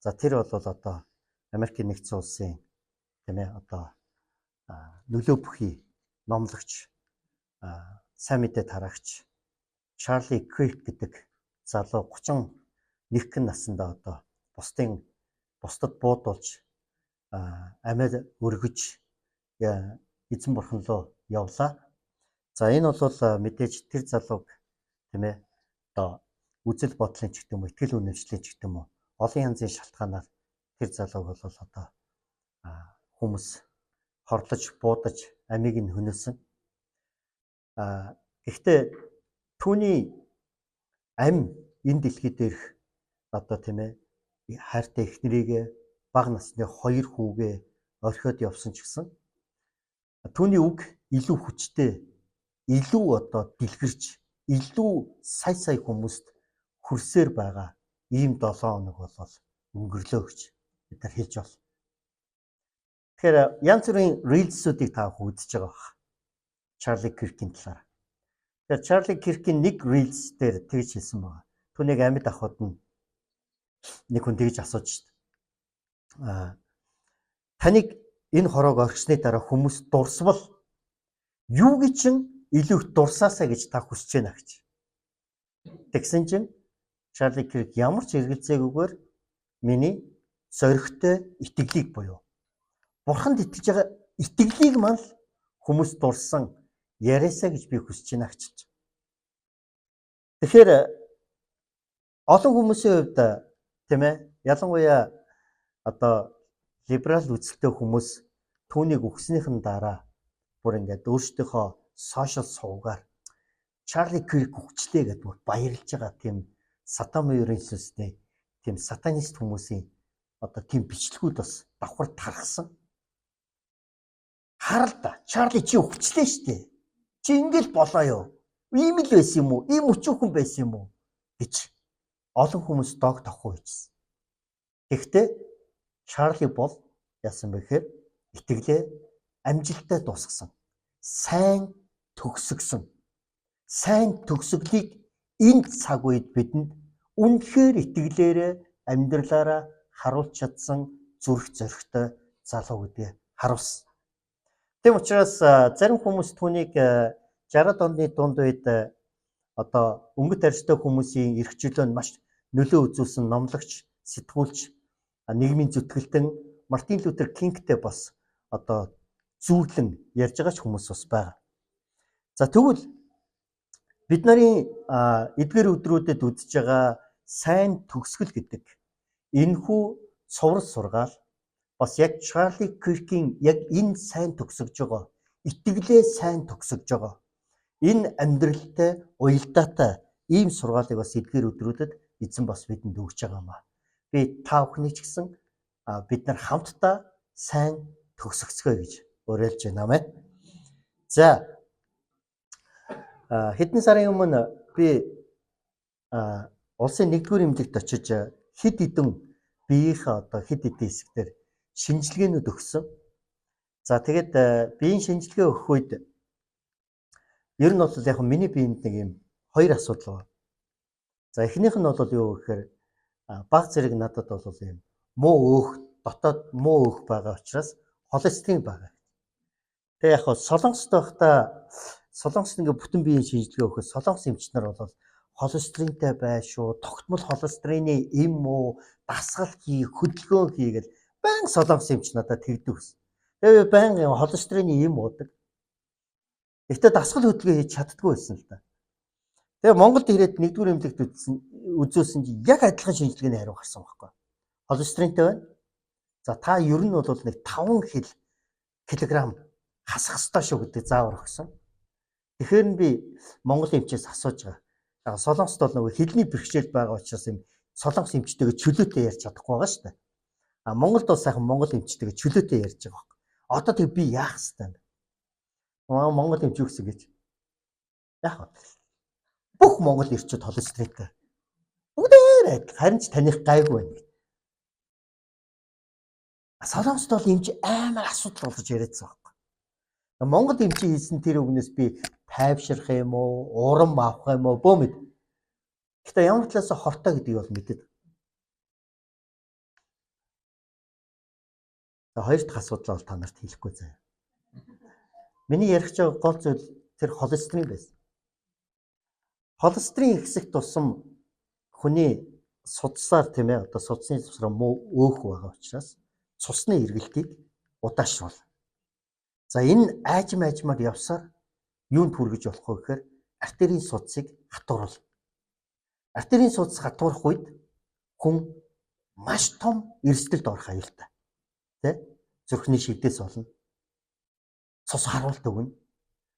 За тэр бол одоо Америкийн нэгдсэн улсын тийм ээ одоо нөлөө бүхий номлогч сайн мэдээ тараагч Чарли Кирк гэдэг залуу 31 наснда одоо бусдад буудуулж амиа өргөж эзэн бурхан руу явлаа. За энэ бол мэдээж тэр залууг тийм ээ одоо үзэл бодлын ч гэдэг юм уу, итгэл үнэмшлийн ч гэдэг юм уу, олон янзын шалтгаанаар тэр залууг бол одоо хүмүүс хорлож, буудаж, амийг нь хөнөөсөн. Гэхдээ түүний ам энэ дэлхий дээрх одоо тийм ээ хайртай эхнэрийгээ бага насны 2 хүүгээ орхиод явсан ч гэсэн түүний үг илүү хүчтэй, илүү одоо дэлгэрч, илүү сая хүмүүст хүрсээр байгаа ийм 7 хоног бол өнгөрлөө гэж бид нар хэлж байна. Тэгэхээр янз бүрийн рилсүүдийг та үзэж байгаа бах. Чарли Киркийн талаар. Тэгэхээр Чарли Киркийн нэг рилс дээр тэгж хэлсэн байна. Түүнийг амьд ахуйд нь нэг хүн тэгж асууж шít. Таныг энэ хороог орхисны дараа хүмүүс дурсвал юу гэж илүү их дурсаасаа гэж та хүсэж байна гэж. Тэгсэн чинь Чарли Кирк ямар ч эргэлзээгүйгээр миний зоригтой итгэлийг буюу бурханд итгэж байгаа итгэлийг мал хүмүүс дурсан яриасаа гэж би хүсэж байна гэж. Тэгэхээр олон хүмүүсийн хувьд тийм ээ ялангуяа одоо либерал үзэлтэй хүмүүс түүнийг өгснийхэн дараа бүр ингээд өөрсдийнхөө сошиал сувгаар Чарли Кирк өгчлээ гэдэг бүр баярлж байгаа тийм сатан ерөнхийлөлтний тийм сатанист хүмүүсийн одоо тийм бичлэгүүд бас давхар тархсан. Харал да Чарли чи өгчлээ штэ. Чи ингээл болоо юу? Ийм л байсан юм уу? Ийм өчүүхэн байсан юм уу гэж олон хүмүүс дог тохоо хийжсэн. Гэхдээ Чарли бол яасан бэ гэхээр итгэлээ амжилттай дуусгасан. Сайн төгсгсөн. Сайн төгсгөлийг энэ цаг үед бидэнд үнэхээр итгэлээрээ амьдралаараа харуулж чадсан зүрх зоригтой залуу гэдгийг харуулсан. Тэм учраас зарим хүмүүс түүнийг 60-аад оны дунд үед одоо өнгөт арьстай хүмүүсийн эрх чөлөөнд маш нөлөө үзүүлсэн номлогч, сэтгүүлч, нийгмийн зүтгэлтэн Мартин Лютер Кингтэй бас одоо зүүрлэн ярьж байгаа ч хүмүүс бас байгаа. За тэгвэл бид нарын эдгээр өдрүүдэд үзэж байгаа сайн төгсгөл гэдэг энэхүү цуврал сургаал бас яг Чарли Киркийн яг энэ сайн төгсөж байгаа, итгэлээ сайн төгсөж байгаа. Энэ амьдралтай уялдаатай ийм сургаалыг бас эдгээр өдрүүдэд эзэн бас бидэнд өгч байгаа юм аа. Би та бүхний ч гэсэн бид нар хамтдаа сайн төгсгцгөө гэж уриалж байна амь. За хэдэн сарын өмнө би улсын 1-р эмнэлэгт очиж хэд хэдэн биеийнхээ одоо хэд хэдэн хэсгээр шинжилгээнүүд өгсөн. За тэгээд биеийн шинжилгээ өгөх үед ер нь бол яг миний биед нэг юм 2 асуудал байна. За эхнийх нь бол юу гэхээр баг зэрэг надад бол юм муу өөх, дотоод муу өөх байгаа учраас холестерин байгаа. Тэгээ яг солонгост байхдаа солонгост ингээ бүтэн биеийн шинжилгээ өгөхөд солонгос эмч нар бол холестеринтэй бай шүү, тогтмол холестерины эм үү, дасгал хий, хөдөлгөөн хийгээл баян солонгос эмч надад тэгдэг ус. Тэгээ баян холестерины эм уудаг. Гэхдээ дасгал хөдөлгөөн хийж чаддгүй байсан л да. Тэгээ Монголд ирээд 1-р эмнэлэгт үзүүлсэн чинь яг адилхан шинжилгээний хариу гарсан байхгүй. Холестеринтэй байна. За та ер нь бол нэг 5 килограмм хасах ёстой шүү гэдэг заавар өгсөн. Тэгэхээр би Монгол эмчээс асууж байгаа. Солонгост бол нөгөө хэлний бэрхшээл байгаа учраас юм солонгос эмчтэйгээ чөлөөтэй ярьж чадахгүй байгаа шүү дээ. Монголд бол сайхан монгол эмчтэйгээ чөлөөтэй ярьж байгаа байхгүй. Одоо тэг би яах ёстой юм. Монгол эмч юу гэсэн гэж. Яг бүх монгол эрчүүд холестеринтэй. Бүгдээр адил харин ч таних гайгүй байна. Солонгост бол эмч амар асуудал болгож яриадсан байхгүй. Монгол эмчийн хэлсэн тэр үгнээс би тайвшрах юм уу, урам авах юм уу бөө мэд. Гэхдээ ямар талаас хортой гэдгийг бол мэдээд. Хоёр дахь асуудал бол та нарт хэлэхгүй заяа. Миний ярих гэж байгаа гол зүйл тэр холестерин байсан. Холестерин ихсэх тусам хүний судсаар тийм ээ одоо судасны цусраа муу өөх байгаа учраас цусны эргэлтийг удаашруулна. За энэ аажмаар явсаар юунд хүргэж болох вэ гэхээр артерийн судсыг хатууруулна. Артерийн судас хатуурах үед хүн маш том эрсдэлд орох аюултай. Тэ? Зүрхний шилдээс болно. Цус харуулт өгнө.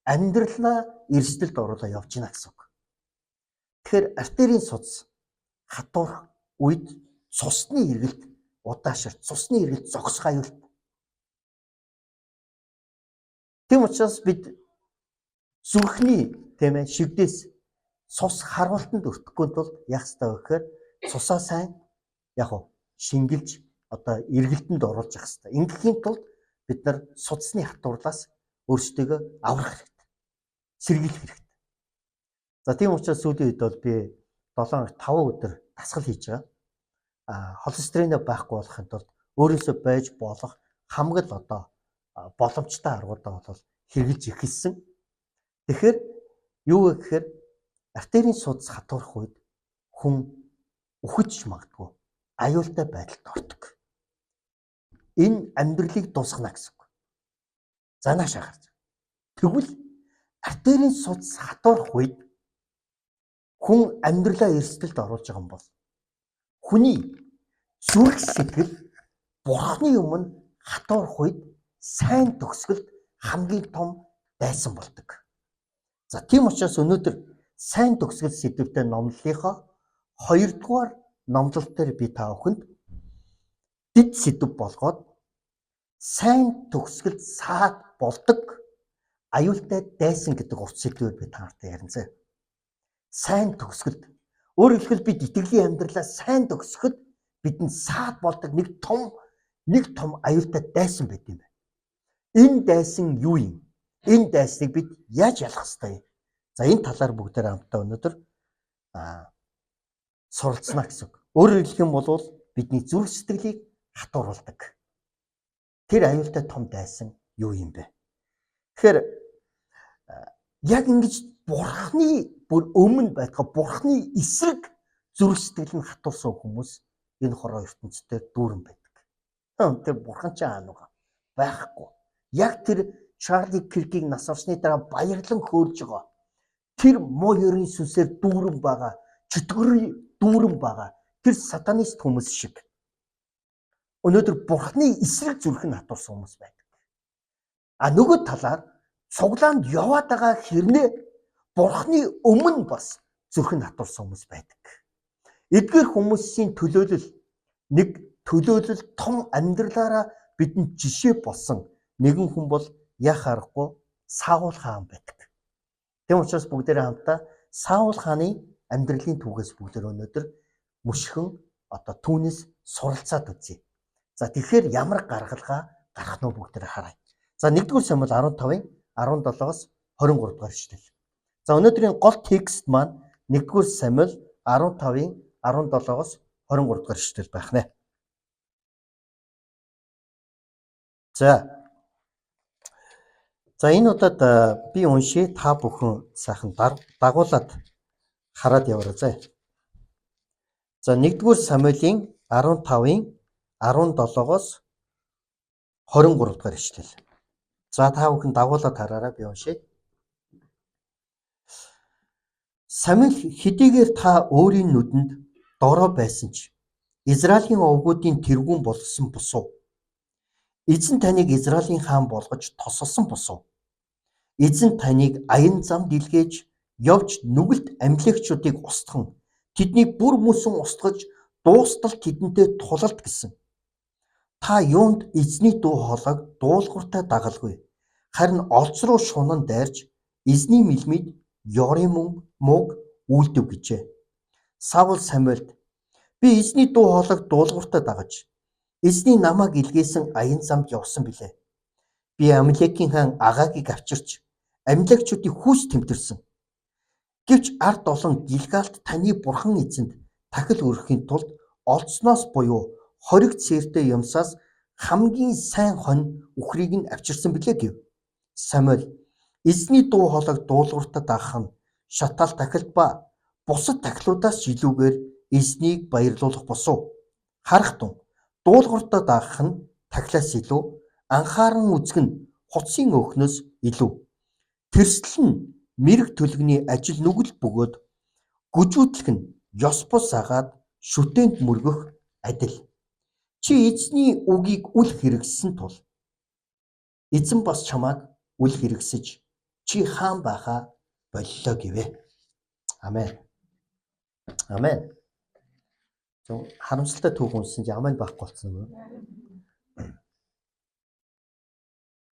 Амьдралаа эрсдэлд оруулаа явж гинэ гэсэн үг. Тэгэхээр артерийн судас хатуурах үед цусны эргэлт удаашрч, цусны эргэлт зогсох аюултай. Тэм учраас бид зүрхний тийм ээ шигдээс цус харуултанд өртөхгүй тул яах ёстой вэ гэхээр цусаа сайн яг уу шингэлж одоо эргэлтэнд оруулж явах ёстой. Ингэхийн тулд бид нар судасны хатуурлаас өөрсдөө аврах хэрэгтэй. Сэргийлэх хэрэгтэй. За тийм учраас сүүлийн үед бол би 7 5 өдөр дасгал хийж байгаа. Холестерин байхгүй болохын тулд өөрөөсөө байж болох хамгийн одоо боломжтой аргуудаа бол хэрэгжилж эхэлсэн. Тэгэхээр юу вэ гэхээр артерийн судас хатуурах үед хүн үхэж магадгүй аюултай байдалд ордог. Энэ амьдралыг дуусгана гэсэн үг. За наашаа гарч. Тэгвэл артерийн судас хатуурах үед хүн амьдралаа эрсдэлд оруулж байгаа юм бол хүний зүрх сэтгэл бурхны өмнө хатуурах үед сайн төгсгөлд хамгийн том дайсан болдог. За тийм учраас өнөөдөр сайн төгсгөл сэдвтэй номлолынхоо 2 дугаар номлол дээр би та бүхэнд дэд сэдв болгоод сайн төгсгөлд саад болдог аюултай дайсан гэдэг урт сэдвээр би та нартай ярилцъя. Сайн төгсгөлд өөрөөр хэлбэл бид итгэлийн амьдралаа сайн төгсөхөд бидэнд саад болдог нэг том аюултай дайсан байт юм байна. Энэ дайсан юу юм? Энэ дайсныг бид яаж ялах ёстой юм? За энэ талаар бүгдээр хамтдаа өнөөдөр суралцна гэсэн үг. Өөрөөр хэлэх юм бол бидний зүрх сэтгэлийг хатууруулдаг. Тэр аюултай том дайсан юу юм бэ? Тэгэхээр яг ингэж бурхны бүр өмнө байтга бурхны эсрэг зүрх сэтгэл нь хатуурсан хүмүүс энэ хороо ертөнцийн дүүрэн байдаг. Тэр бурхан ч аануга байхгүй. Яг тэр Чарли Киркийг нас орсны дараа баярлан хөөрж байгаа. Тэр муу ерийн сүнсээр дүүрэн байгаа, чөтгөрийн дүүрэн байгаа. Тэр сатанист хүмүүс шиг. Өнөөдөр бурхны эсрэг зүрх нь хатуурсан хүмүүс байдаг. Нөгөө талаар цуглаанд яваад байгаа хэрнээ бурхны өмнө бас зүрх нь хатуурсан хүмүүс байдаг. Эдгээр хүмүүсийн төлөөлөл том амьдралаараа бидэнд жишээ болсон нэгэн хүн бол яах аргагүй Саул хаан байдаг. Тэм учраас бүгдээрээ хамтдаа Саул хааны амьдралын түүхээс бүгдээр өнөөдөр мөшгөн одоо түүнээс суралцаад үзье. За тэгэхээр ямар гаргалгаа гарах нь бүгдээрээ харъя. За 1-р Самуэль 15-ын 17-оос 23 дугаар ишлэл. За өнөөдрийн гол текст маань 1-р Самуэль 15-ын 17-оос 23 дугаар ишлэл байх нэ. За энэ удаад би уншия та бүхэн сайхан дагуулад хараад яваарай. За 1-р Самуэлийн 15-ын 17-оос 23 дугаар ишлэл. За та бүхэн дагуулад хараарай, би уншия. Самуэль хэдийгээр та өөрийн нүдэнд дорой байсан ч Израилийн овгуудын тэргүүн болсон босов. Эзэн таныг Израилийн хаан болгож тосолсон босов. Эзэн таныг аян зам дэлгээж явж нүгэлт амлигчдыг устган тэдний бүр мөсөн устгаж дуустал тэдэнтэй тулалд гэсэн. Та юунд эзний дуу хоолойг дуулууртай дагалгүй. Харин олц руу шунан дайрч эзний мэлмид Ёрим муг үйлдэв гэжээ. Саул Самуэльд би эзний дуу хоолойг дуулууртай дагаж эзний намайг илгээсэн аян замд явсан билээ. Би Амалекийн хаан Агагийг авчирч амлагчдыг хүүс тэмтэрсэн. Гэвч ард олон Гилгалд таны бурхан эзэнд тахил өргөхийн тулд олцноос буюу хориг цээртэй юмсаас хамгийн сайн хонь үхрийг нь авчирсан билээ гэв. Самуэль эзний дуу хоолойг дуулууртад авах нь шатаал тахилт ба бусад тахилуудаас илүүгээр эзнийг баярлуулах босов. Харах тун дуулууртад авах нь тахилаас илүү, анхааран үзэх нь хуцсын өөхнөөс илүү. Тэрсэл нь мэрэг төлгөний ажил нүгэл бөгөөд гүжүүтлэх нь ёс бус агаад шүтээнд мөргөх адил. Чи эзний үгийг үл хэрэгссэн тул эзэн бас чамайг үл хэрэгсэж чи хаан байхаа боллоо гэвэ. Амен. Амен. Харамсалтай түүх унсан чи амен байхгүй болсон юм.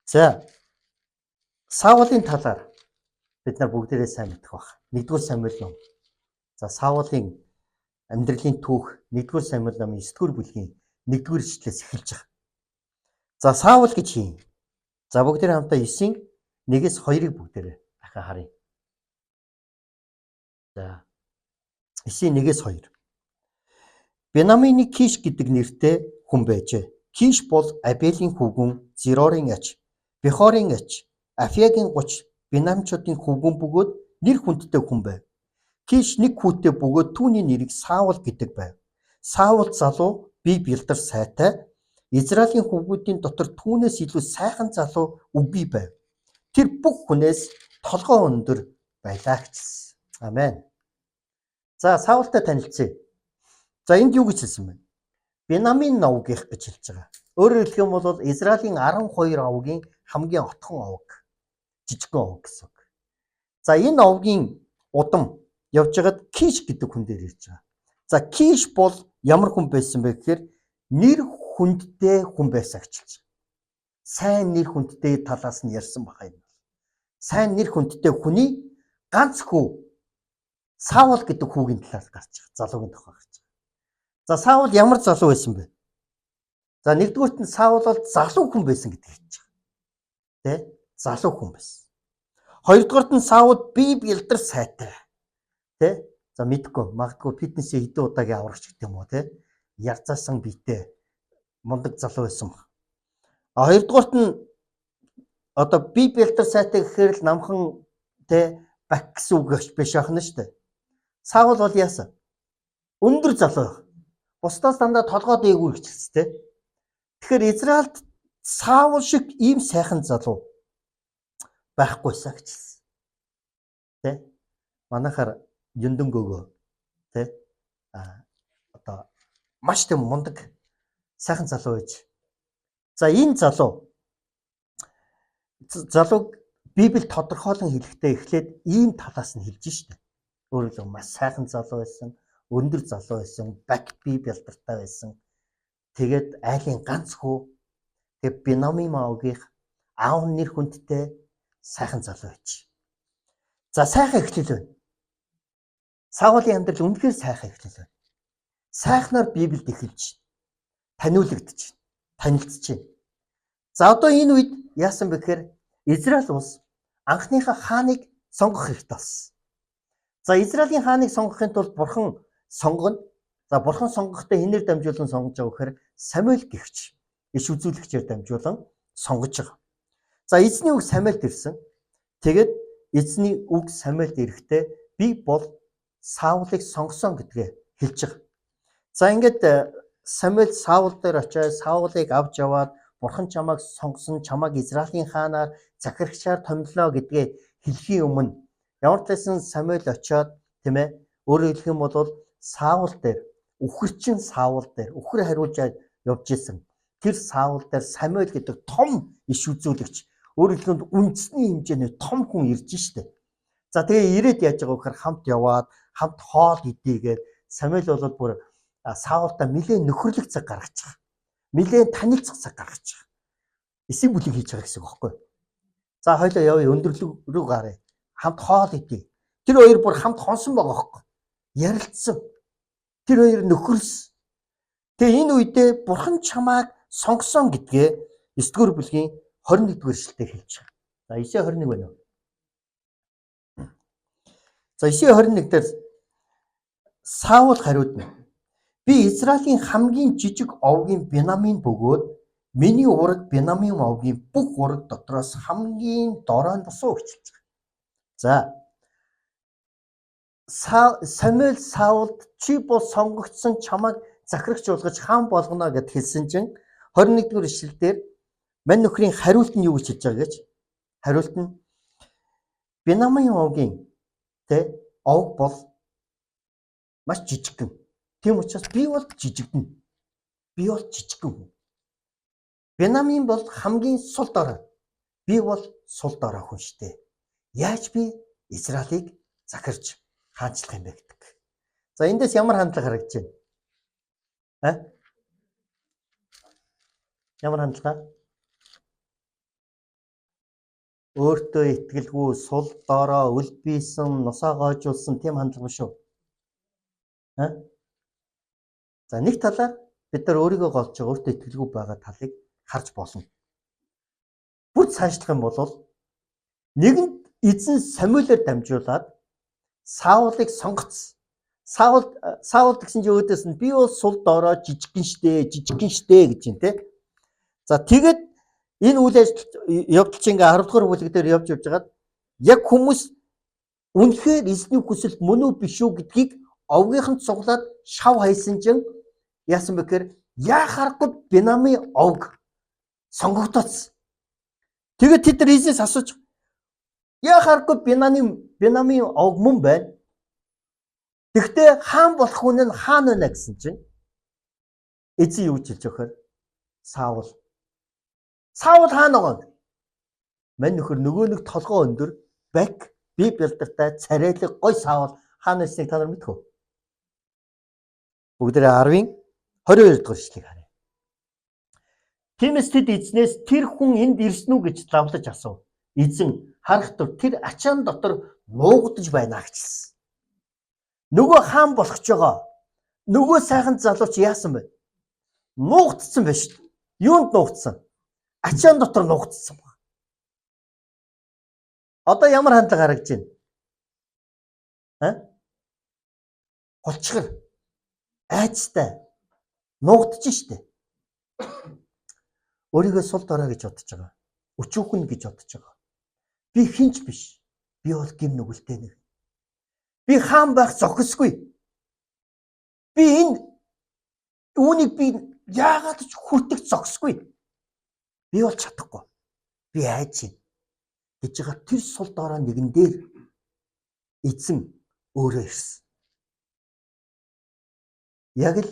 За. Саулын талаар бид нар бүгдээрээ сайн мэдэх баг. 1-р Самуэль ном. За Саулын амьдралын түүх 1-р Самуэль номын 9-р бүлгийн 1-р ишлэлээс эхэлж байгаа. За Саул гэж хин. За бүгдээрээ хамтаа 9-ийн 1-ээс 2-ыг бүгдээрээ дахин харъя. За 9-ийн 1-ээс 2. Бенамины Киш гэдэг нэртэй хүн байжээ. Киш бол Абелийн хүүгэн, Зирорын ач, Бехорын ач, Афиагийн 30 Бенамчуудын хүүгэн бөгөөд нэр хүндтэй хүн байв. Киш нэг хүүтэй бөгөөд түүний нэрийг Саул гэдэг байв. Саул залуу, бие бэлдэр сайтай, Израилийн хүүгүүдийн дотор түүнээс илүү сайхан залуу үгүй байв. Тэр бүх хүнээс толгой өндөр байлаа гэсэн. Амен. За Саултай танилцъя. За энд юу гэж хэлсэн бэ? Бенамин овгийнх гэж хэлж байгаа. Өөрөөр хэлэх юм бол Израилийн 12 овгийн хамгийн отхон овг. Жижигхэн овг гэсэн үг. За энэ овгийн удам явж байгаад Киш гэдэг хүн дээр ирж байгаа. За Киш бол ямар хүн байсан бэ гэхээр нэр хүндтэй хүн байсан гэж хэлж байгаа. Сайн нэр хүндтэй талаас нь ярьсан байгаа юм. Сайн нэр хүндтэй хүний ганц хүү Саул гэдэг хүүгийн талаас гарч байгаа. Залуугийн тухай гарч байгаа. За Саул ямар залуу байсан бэ? За нэгдүгüүрт нь Саул бол залуу хүн байсан гэдэг хэлж байгаа. Тэ? Залуу хүн байсан. Хоёрдугаарт нь Саул бие бэлдэр сайтай. Тэ? За мэдгүй магадгүй фитнесээ хэдэн удаагийн аврагч гэдэг юм уу те? Ярцаасан биетэй мундаг залуу байсан баг. Хоёрдугаарт нь одоо бие бэлдэр сайтай гэхээр л намхан те бак гэсэн үг биш ахна штэ. Саул бол яасан? Өндөр залуу. Бусдаас дандаа толгой дээгүүр хичээлс те. Тэгэхээр Израильд Саул шиг ийм сайхан залуу байхгүйсаа гэжсэн. Тэ? Манайхаар Юндөнгөөгөө тэ? Одоо маш тийм мундаг сайхан залуу байж. За энэ залууг Библи тодорхойлон хэлэхдээ эхлээд ийм талаас нь хэлж штэ. Өөрөөр хэлбэл маш сайхан залуу байсан, өндөр залуу байсан, бак бие бэлдэртэй байсан. Тэгээд айлын ганц хүү тэгээд Бенамин овгийнх аав нэр хүндтэй сайхан залуу байж. За сайхан эхлэл байна. Саулын амьдрал үнэхээр сайхан эхлэл байна. Сайхнаар Библиэд эхэлж таниулагдаж, танилцж байна. За одоо энэ үед яасан бэ гэхээр Израиль улс анхныхаа хааныг сонгох хэрэгтэй болсон. За Израилийн хааныг сонгохын тулд бурхан сонгоно. За бурхан сонгохдоо хинээр дамжуулан сонгож байгаа гэхээр Самуэль гэгч иш үзүүлэгчээр дамжуулан сонгож байгаа. За эзний үг Самуэльд ирсэн. Тэгээд эзний үг Самуэльд ирэхдээ би бол Саулыг сонгосон гэдгээ хэлж байгаа. За ингээд Самуэль Саул дээр очиж Саулыг авч яваад бурхан чамайг сонгосон, чамайг Израилийн хаанаар захирагчаар томилноо гэдгээ хэлхийн өмнө ямар ч байсан Самуэль очиод тийм ээ өөрөөр хэлэх юм бол Саул дээр үхэрчин Саул дээр үхэр хариулж явж исэн. Тэр Саул дээр Самуэль гэдэг том иш үзүүлэгч өөрөөр хэлбэл үндэсний хэмжээний том хүн ирж штэ. За тэгээ ирээд яаж байгаа вэ гэхээр хамт яваад хамт хоол идээгээд Самуэль бол бүр Саултай нэлээд нөхөрлөх цаг гаргаж байгаа. Нэлээд танилцах цаг гаргаж байгаа. Эсийн бүлэг хийж байгаа гэсэн үг байхгүй. За хоёлоо явъя өндөрлөг рүү гарыг. Хамт хоол идэх. Тэр хоёр бүр хамт хонсон байгаа байхгүй. Ярилцсан. Тэр хоёр нөхөрлсөн. Тэгээ энэ үедээ бурхан чамайг сонгосон гэдгээ 9-р бүлгийн 21-р эшлэлээр хэлж байгаа. За 9:21 байна уу? За 9:21 дээр Саул хариудна. Би Израилийн хамгийн жижиг овгийн Бенамин бөгөөд Миний ураг Бенамин овгийн бүх ураг дотроос хамгийн дорой нь босуу гэж хэлж байгаа. За Самуэль Саулд чи бол сонгогдсон чамайг захирагч болгож хаан болгоно гэд хэлсэн чинь 21-р ишлэлдэр мань нөхрийн хариулт нь юу гэж хэлж байгаа гэж хариулт нь Бенамин овгийн овг бол маш жижигхэн. Тийм учраас би бол жижигхэн. Би бол жижигхэн. Бенамин бол хамгийн сул дорой. Би бол сул дорой хүн шүү дээ. Яаж би Израилийг захирч хаанчлах юм бэ гэдэг. За эндээс ямар хандлага харагдаж байна? Ямар хандлага? Өөртөө итгэлгүй, сул дорой, үл бийсэн, нусаа гоожулсан тийм хандлага шүү. За нэг талаар бид нар өөрийгөө голж байгаа өөртөө итгэлгүй байгаа талыг харж болно. Бүр цаашлах юм бол нэгэнт эзэн Самуэлээр дамжуулаад Саулыг сонгоцсон. Саул гэсэн чинь өөдөөс нь би бол сул дорой жижигхэн штэ гэж юм те. За тэгээд энэ үйл явдал чинь ингээ 10 дугаар бүлэг дээр явж байгаад яг хүмүүс үнэхээр эзний хүсэлт мөн үү биш үү гэдгийг овгийнханд цуглаад шав хайсан чинь яасан бэ гэхээр яахааргүй Бенамин овг сонгогдсон. Тэгээд тэд нар эзнээс асууж яахааргүй Бенамин овг мөн байна. Тэгтээ хаан болох хүн нь хаан байна гэсэн чинь эзэн юу гэж хэлж өгөхөр Саул хаан байгаа. Мань нөхөр нөгөө нэг толгоо өндөр бак би бэлдэртэй царайлаг гой Саул хаан байсныг та нар мэдэх үү? Бүгдээ 10-ын 22 дугаар ишлэгийг харъя. Тиймээс тэд эзнээс тэр хүн энд ирсэн үү гэж лавлаж асуув. Эзэн харах тур тэр ачаан дотор нуугдж байна гэжэлсэн. Нөгөө хаан болох ч байгаа. Нөгөө сайхан залууч яасан бэ? Нуугдсан байна шүү дээ. Юунд нуугдсан? Ачаан дотор нуугдсан байна. Одоо ямар хандлага харагдаж байна? Холчгор айцтай нуугдж штэ. Өөрийгөө сул дорой гэж бодож байгаа. Өчүүхэн гэж бодож байгаа. Би хинч биш. Би бол гим нүгэлтэй нэг. Би хаан байх зохисгүй. Би энэ үүнийг би яагаад ч хүртэх зохисгүй. Би бол чадахгүй. Би айж байна гэж байгаа тэр сул дорой нэгэн дээр эзэн өөрөө ирсэн. Яг л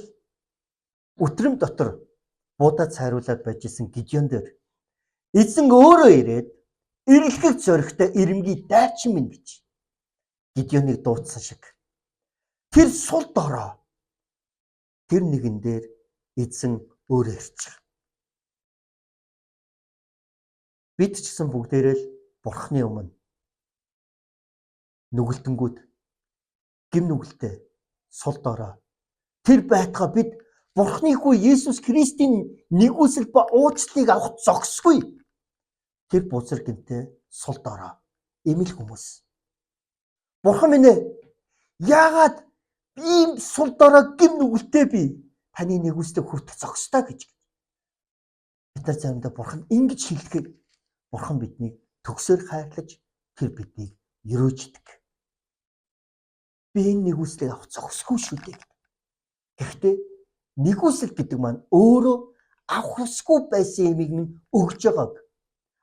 өтрөм дотор буудад цайруулаад байж исэн Гидеон дээр эзэн өөрөө ирээд эрэлхэх зоригтой ирэмгий дайчин минь гэж Гидеоныг дуудсан шиг тэр сул дорой тэр нэгэн дээр эзэн өөрөө ирж байгаа. Бид ч гэсэн бүгдээрээ л Бурхны өмнө нүгэлтэнгүүд гим нүгэлтэй сул дорой тэр байтугай бид Бурхны хүү Есүс Христийн нэгүсэл ба уучлалыг авах зохисгүй. Тэр бузар гэмтэй сул дорой эмэл хүмүүс. Бурхан минь ээ яагаад ийм сул дорой гим нүгэлтэй би таны нэгүслийг хүртэх зохистой гэж. Бид нар заримдаа Бурхан ингэж хэлэхээр Бурхан биднийг төгсөөр хайрлаж тэр биднийг өрөөждөг. Би энэ нэгүслийг авах зохисгүй шүү дээ. Гэхдээ нэгүсэл гэдэг маань өөрөө авах ёсгүй байсан юмыг минь өгж байгааг,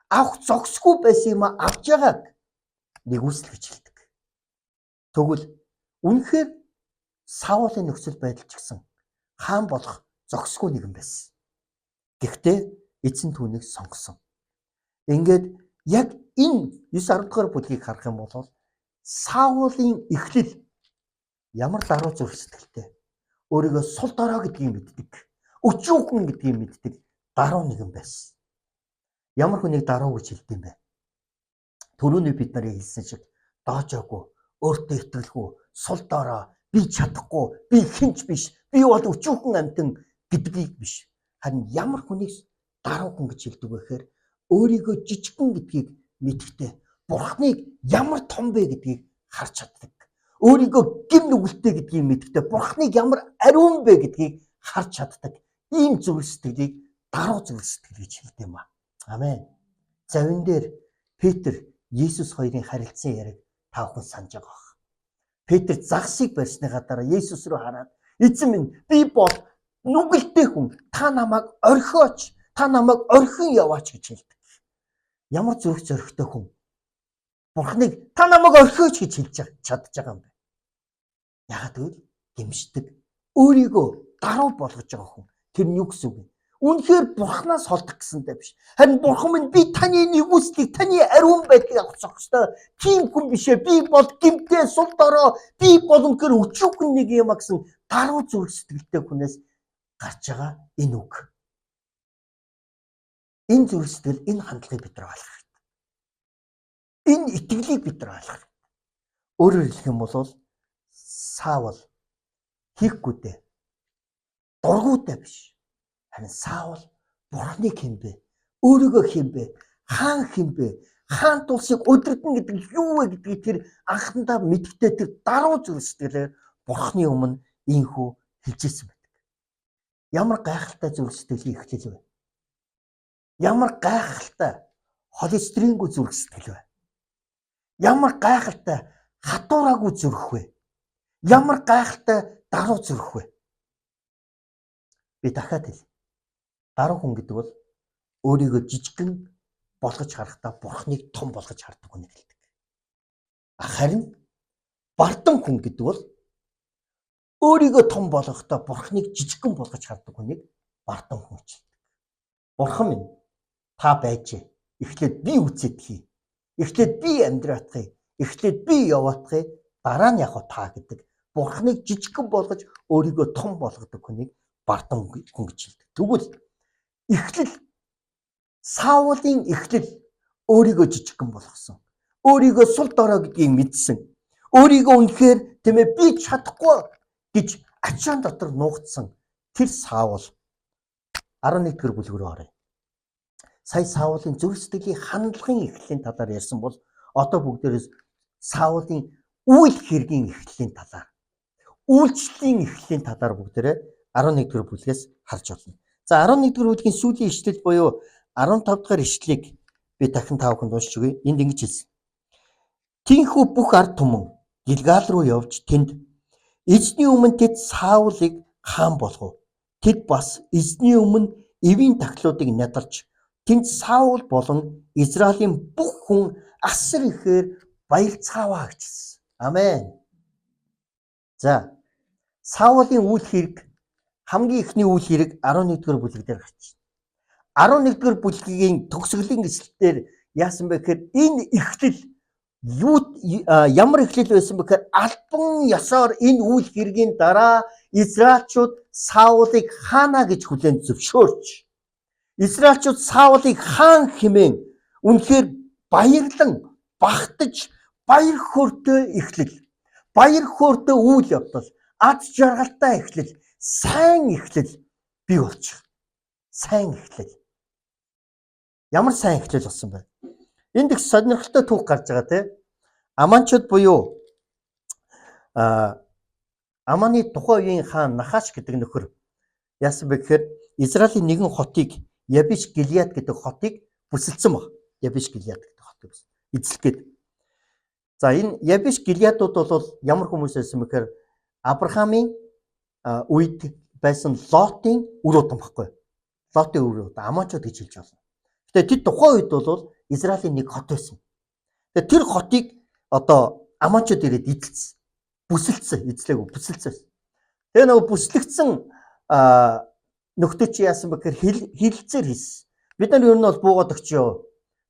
авах зохисгүй байсан юм авч байгааг нэгүсэл гэж хэлдэг. Тэгвэл үнэхээр Саулын нөхцөл байдал ч гэсэн хаан болох зохисгүй нэгэн байсан. Гэхдээ эзэн түүнийг сонгосон. Ингээд яг энэ 9-10 дугаар бүлгийг харах юм бол Саулын эхлэл ямар даруй зүрх сэтгэлтэй өөрийгөө сул дорой гэдгийг мэддэг. Өчүүхэн гэдгийг мэддэг даруй нэгэн байсан. Ямар хүнийг даруй гэж хэлдэг юм бэ? Түрүүний бид нарыг хэлсэн шиг доожоогүй, өөртөө итгэлгүй, сул дорой, би чадахгүй, би хинч биш, би бол өчүүхэн амтан гэдгийг биш. Харин ямар хүнийг даруй хүн гэж хэлдэг вэ гэхээр өөрийгөө жижигхэн гэдгийг мэддэг. Бурхныг ямар том бэ гэдгийг харж чаддаг. Өөрийгөө гим нүгэлтэй гэдгийг мэддэг. Бурхныг ямар ариун бэ гэдгийг харж чаддаг. Ийм зүрх сэтгэлийг даруй зүрх сэтгэл гэж хэлдэг юм аа. Амен. Завин дээр Петр, Есүс хоёрын харилцан яриг та бүхэн санаж байгаа бох. Петр загсыг барьсныхаа дараа Есүс рүү хараад эзэн минь би бол нүгэлтэй хүн. Та намайг орхиоч. Та намайг орхин яваач гэж хэлдэг. Ямар зүрх зоригтой хүн. Бурхныг та намайг орхиоч гэж хэлж чадж байгаа юм бэ. Яагаад гэвэл гэмшдэг. Өөрийгөө даруй болгож байгаа хүн. Тэр нь юу гэсэн үг вэ? Үнэхээр Бурханаас холдох гэсэнтэй биш. Харин Бурхан минь би таны нэгүслийг, таны ариун байдлыг авах ёстой. Тийм хүн биш ээ. Би бол гэмтээ сул дорой. Би бол үнэхээр өчүүхэн нэг юм а гэсэн даруй зүрх сэтгэлтэй хүнээс гарч байгаа энэ үг. Энэ зүрх сэтгэл, энэ хандлагыг бид нар ойлгох хэрэгтэй. Энэ итгэлийг бид нар ойлгох хэрэгтэй. Өөрөөр хэлэх юм бол Саул хийхгүй дээ. Дургуйтай биш. Харин Саул Бурхныг хэмбэ? Өөрийгөө хэмбэ? Хаан хэмбэ? Хаан тулсыг удирдна гэдэг юу вэ гэдгийг тэр анхандаа мэдгтээ тэр даруй зүрх сэтгэлээр Бурхны өмнө ийхүү хэлжсэн байдаг. Ямар гайхалтай зүрх сэтгэлийн эхлэл вэ? Ямар гайхалтай холестерингүй зүрх сэтгэл вэ? Ямар гайхалтай хатуураагүй зүрх вэ? Ямар гайхалтай даруй зүрх вэ? Би дахиад хэл. Даруй хүн гэдэг бол өөрийгөө жижигхэн болгож харахтаа Бурхныг том болгож хардаг хүн хэлдэг. Харин бардан хүн гэдэг бол өөрийгөө том болгохдоо Бурхныг жижигхэн болгож хардаг хүнийг бардан хүн хэлдэг. Бурхан минь та байжээ. Эхлээд би үцэдхий. Эхлээд би амьдраатхыг. Эхлээд би яваатхыг. Дараа нь яг та гэдэг. Бурхныг жижигхэн болгож өөрийгөө том болгодог хүнийг бардан хүн гэж хэлдэг. Тэгвэл эхлэл Саулын эхлэл өөрийгөө жижигхэн болгосон. Өөрийгөө сул дорой гэдгийг мэдсэн. Өөрийгөө үнэхээр тийм ээ би чадахгүй гэж ачаан дотор нуугдсан тэр Саул 11-р бүлгэрөө оръё. Сая Саулын зүрх сэтгэлийн хандлагын эхлэлийн талаар ярьсан бол одоо бүгдээрээс Саулын үйл хэргийн эхлэлийн талаар, үйлчлэлийн эхлэлийн талаар бүгдээрээ 11-р бүлгээс харж байна. За 11-р бүлгийн сүүлийн ишлэл буюу 15-р ишлэлийг би дахин та бүхэнд уншиж өгье. Энд ингэж хэлсэн. Тинхүү бүх ард түмэн Гилгал руу явж тэнд эзний өмнө тэд Саулыг хаан болгов. Тэд бас эзний өмнө эвийн тахлуудыг нядалж тэнд Саул болон Израилийн бүх хүн асар ихээр баярцгааваа гэжсэн. Амен. За Саулын үйл хэрэг хамгийн ихний үйл хэрэг 11-р бүлэг дээр гарч байна. 11-р бүлгийн төгсгөлийн эшлэлээр яасан бэ гэхээр энэ эхлэл ямар эхлэл байсан бэ гэхээр албан ёсоор энэ үйл хэргийн дараа Израильчууд Саулыг хаана гэж хүлээн зөвшөөрч Израильчууд Саулыг хаан хэмээн үнэхээр баярлан багтаж баяр хөөртэй эхлэл, баяр хөөртэй үйл явдал, ад жаргалтай эхлэл, сайн эхлэл бий болчих. Сайн эхлэл. Ямар сайн эхлэл болсон бэ? Энд их сонирхолтой түүх гарч байгаа тийм. Аманчууд буюу Аманы тухайн үеийн хаан Нахаш гэдэг нөхөр яасан бэ гэхээр Израилийн нэгэн хотыг Ябиш Гилеад гэдэг хотыг бүсэлсэн баг. Ябиш Гилеад гэдэг хотыг эзлэхэд. За энэ Ябиш Гилеадууд бол ямар хүмүүс байсан бэ гэхээр Авраамийн үед байсан Лотын үр удам баггүй. Лотын үр удам Аманчууд гэж хэлж байна. Гэтэ тэд тухайн үед бол Израилийн нэг хот байсан. Тэгээ тэр хотыг одоо Аманчууд ирээд эзэлсэн. Бүсэлцсэн, эзлээгөө бүсэлцсэн. Тэгээ нөгөө бүслэгдсэн нөхдөд чи яасан бэ гэхээр хилэлцээр хийсэн. Бид нар ер нь бол буугаад өгчөө.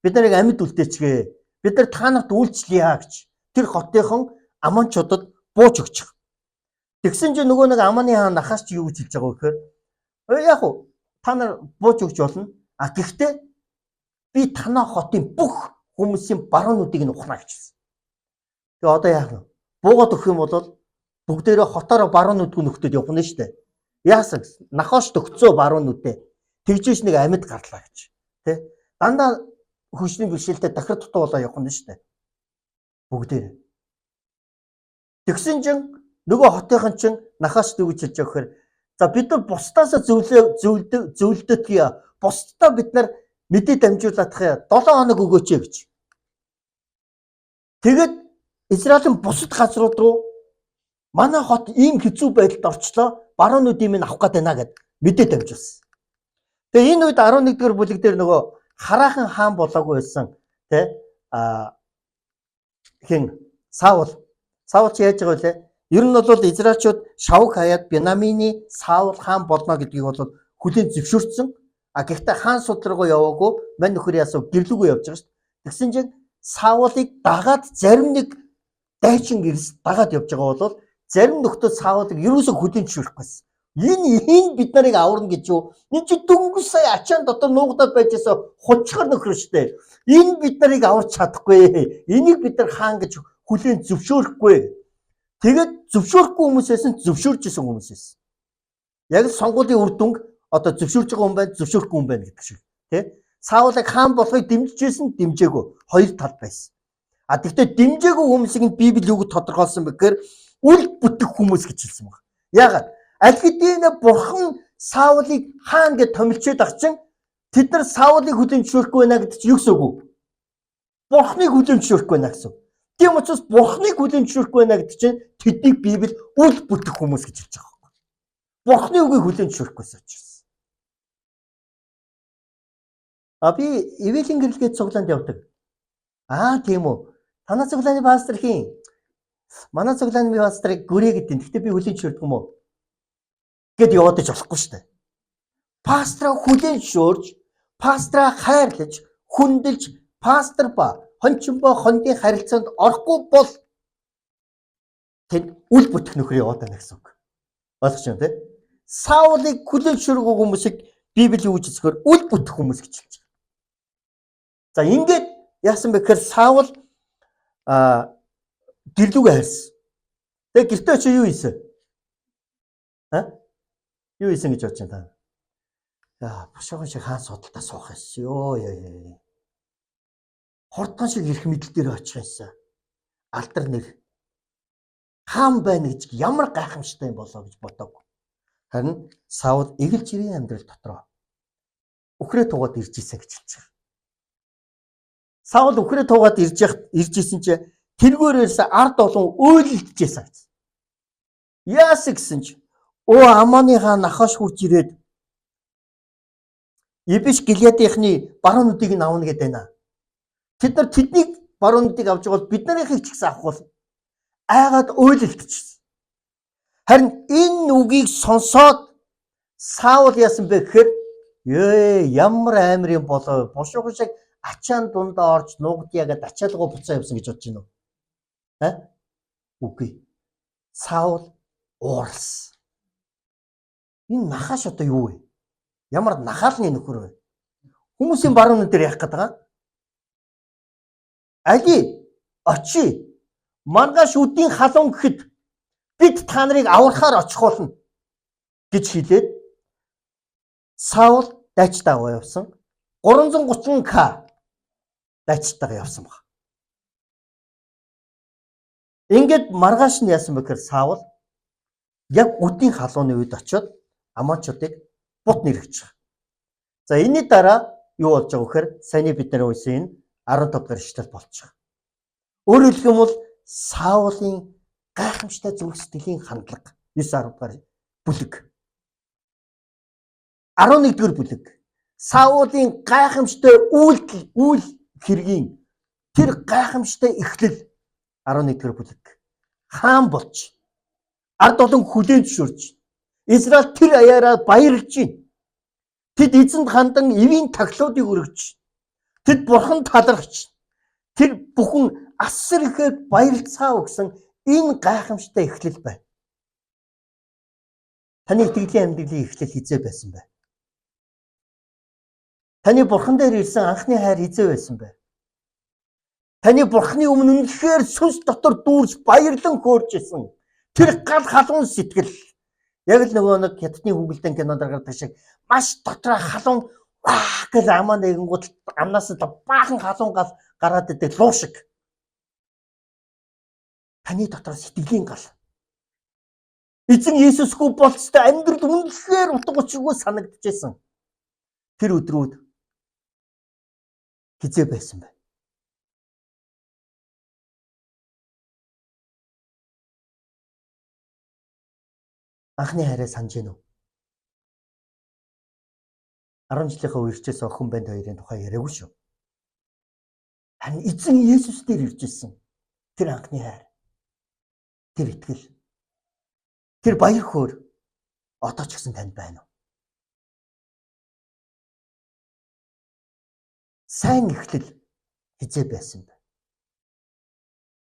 Бид нарыг амьд үлдээчгээ. Бид нар та нарт үйлчлэе гэж тэр хотынхон Аманчуудад бууж өгчих. Тэгсэн чинь нөгөө нэг Аманы хаан Нахаш чи юу гэж хэлж байгаа вэ гэхээр яг уу та нар бууж өгч болно. Гэхдээ би танаа хотын бүх хүмүүсийн баруунуудыг нь ухнаа гэжсэн. Тэгээ одоо яах вэ? Буугаад өгөх юм бол бүгдээрээ хотоор баруунуудгүй нөхдөд явна шүү дээ. Яасан гэсэн. Нахаш төгцөө баруунуудээ тэгжээш нэг амьд гарлаа гэж. Тэ? Дандаа хүчний бэрхшээлтэй дахир дутуу болоо явна шүү дээ. Бүгдээрээ. Тэгсэн чинь нөгөө хотынхан чинь Нахаш дүүж хэлж өгөхөр За бид нар бусдаас зөвлөдөг бусдаа бид нар мэдээ дамжуулах 7 хоног өгөөч гэж. Тэгээд Израилийн бусад газрууд руу манай хот ийм хэцүү байдалд орчлоо, баруунуудын минь авах гээд байна гэд мэдээ дамжуулсан. Тэгээ энэ үед 11-р бүлэг дээр нөгөө хараахан хаан болоогүй байсан хин Саул чи яаж байгаа вэ? Ер нь бол Израильчууд Шавг хаяад Бенамины Саул хаан болно гэдгийг бол хүлээн зөвшөөрсөн. Гэхдээ хаан судрагуу яваагүй, мань нөхөр ясав гэрлүүгөө явж байгаа шүү дээ. Тэгсэн чинь Саулыг дагаад зарим нэг дайчин гэрс дагаад явж байгаа бол зарим нөхдөө Саулыг ерөөсөө хүлээн зөвшөөрөхгүйсэн. Энэ бид нарыг аварна гэж юу? Энэ чи дөнгөж сая ачаан дотор нуугдаад байж байгаа хучхар нөхөр шүү дээ. Энэ бид нарыг аварч чадахгүй. Энийг бид нар хаан гэж хүлээн зөвшөөрөхгүй. Тэгээд зөвшөөрөхгүй хүмүүсээс нь зөвшөөрж исэн хүмүүсээс. Яг л сонгуулийн үр дүнг одоо зөвшөөрж байгаа хүн байна, зөвшөөрөхгүй хүн байна гэдэг шиг. Тэ? Саулыг хаан болохыг дэмжижсэн, дэмжээгүй. Хоёр тал байсан. Тэгвэл дэмжээгүй хүмүүсийг нь Библи юу гэж тодорхойлсон бэ гэхээр үл бүтэх хүмүүс гэж хэлсэн байна. Яагаад? Аль хэдийн бурхан Саулыг хаан гэж томилчээд ах чинь тэд нар Саулыг хүлээн зөвшөөрөхгүй байна гэдэг чинь юу гэсэн үг вэ? Бурханыг хүлээн зөвшөөрөхгүй байна гэсэн. Тийм учраас бурханыг хүлээн зөвшөөрөхгүй байна гэдэг чинь тэднийг Библи үл бүтэх хүмүүс гэж хэлж байгаа юм. Бурханы үгийг хүлээн зөвшөөрөхгүйс учраас. Би эвэлийн гэрлэгээ цуглаанд явдаг. Тийм үү. Танай цуглааны пастор хин. Манай цуглааны пастрыг гүрээ гэдэг. Гэхдээ би хүлээн зөвшөөрдөг юм уу? Гэт яваад иж болохгүй шүү дээ. Пастраа хүлээн зөвшөөрж, пастраа хайрлаж, хүндэлж, пастор ба хончин ба хондын харилцаанд орохгүй бол тэд үл бүтэх нөхөр яваад байна гэсэн үг. Ойлгож байна тий? Саулыг хүлээн зөвшөөрөхгүй хүмүүсийг Библи юу гэж зөвхөр үл бүтэх хүмүүс гэж хэлж байгаа. За ингээд яасан бэ гэхээр Саул гэрлүүгээ хайрсан. Тэгээ гэртээ чи юу хийсэн? Юу хийсэн гэж бодож байна та? Бушуухан шиг хаан судалтаа суух байсан. Йоо. Хурдхан шиг ирэх мэдэл дээр очих юмсан. Алдар нэр хаан байна гэж ямар гайхамшигтай юм болоо гэж бодоагүй. Харин Саул эгэл жирийн амьдрал дотроо үхрээ тугаад ирж ийсэн гэж хэлж байгаа. Саул үхрээ тугаад ирж ийсэн чи тэргүүрээс ард олон өөлөлдөжсэн гэсэн. Яасан гэсэн чи Аманы хаан Нахаш хурж ирээд Ибиш Гилеадийнхны баруунуудыг нь авна гэдэг байна. Тэд нар тэднийг баруунуудыг авч байгаа бол бид нарыг ч гэсэн авах бол айгаад өөлөлдөжсэн. Харин энэ үгийг сонсоод Саул яасан бэ гэхээр ямар амар юм болоо. Бушуухан шиг ачаан дундаа орж нуугдъя гэдээ ачаалгаа буцаа явсан гэж бодож байна уу? Үгүй. Саул ууралсан. Энэ Нахаш одоо юу вэ? Ямар нахаалны нөхөр вэ? Хүмүүсийн баруун дээр яах гээд байгаа? Аги очи. Маргааш үдийн халуун гэхэд бид та нарыг аврахаар очих болно гэж хэлээд Саул дайчтайгаа явсан. 330к дайчтайгаа явсан баг. Ингээд маргааш нь яасан бэ гэхээр Саул яг үдийн халууны үед очиод Амончуудыг бут нэрвэж байгаа. За энэний дараа юу болж байгаа вэхээр саяны бид нар үсэн 15 дахь ишлэл болж байгаа. Өөрөөр хэлбэл Саулын гайхамшигтай зүрх сэтгэлийн хандлага 9-10 дахь бүлэг. 11-р бүлэг. Саулын гайхамшигтай үйл хэргийн тэр гайхамшигтай эхлэл 11-р бүлэг. Хаан болж ард олон хүлээн зөвшөөрч Израиль тэр аяараа баярлж байна. Тэд эзэнд хандан эвийн таглуудыг өргөж, тэд бурхан талархаж, тэр бүхэн асар ихэд баярлцгаа өгсөн энэ гайхамшигтай эхлэл байна. Таны итгэлийн амьдралын эхлэл хизээ байсан бэ? Таны бурхан дээр ирсэн анхны хайр хизээ байсан бэ? Таны бурханы өмнө үнэхээр сүнс дотор дүүрж баярлан хөөрж исэн тэр гал халуун сэтгэл. Яг л нөгөө нэг хятадны хүүгэлдэн кинонд гаргадаг шиг маш дотроо халуун гэж амаа нэгэнгүүт амнаас баахан халуун гал гараад идэг луу шиг. Таны дотор сэтгэлийн гал. Эзэн Есүсгүй болцтой амьдрал үнэхээр утга учиргүй санагдчихсэн. Тэр өдрүүд хизээ байсан бэ? Анхны хайраа санаж гинөө. 10 жилийнхаа үерчээс охин банд хоёрын тухай яриаггүй шүү. Харин эзэн Есүс дээр ирж ирсэн. Тэр анхны хайр. Тэр итгэл. Тэр баяр хөөр одоо ч гэсэн танд байна уу? Сайн эхлэл хизээ байсан бэ?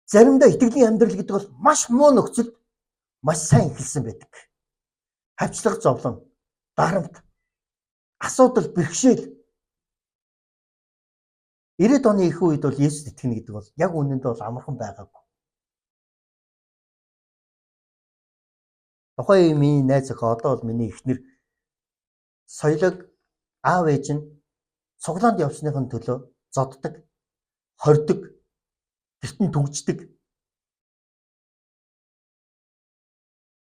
Заримдаа итгэлийн амьдрал гэдэг бол маш муу нөхцөлд маш сайн эхэлсэн байдаг. Хавчлага зовлон, дарамт, асуудал, бэрхшээл. 90-ад оны их үед бол Есүс итгэнэ гэдэг бол яг үнэндээ бол амархан байгаагүй. Тухайн үеийн миний найз охин одоо бол миний эхнэр соёлог аав ээж нь цуглаанд явсныхын төлөө зоддог, хордог, гэртэн түгждэг.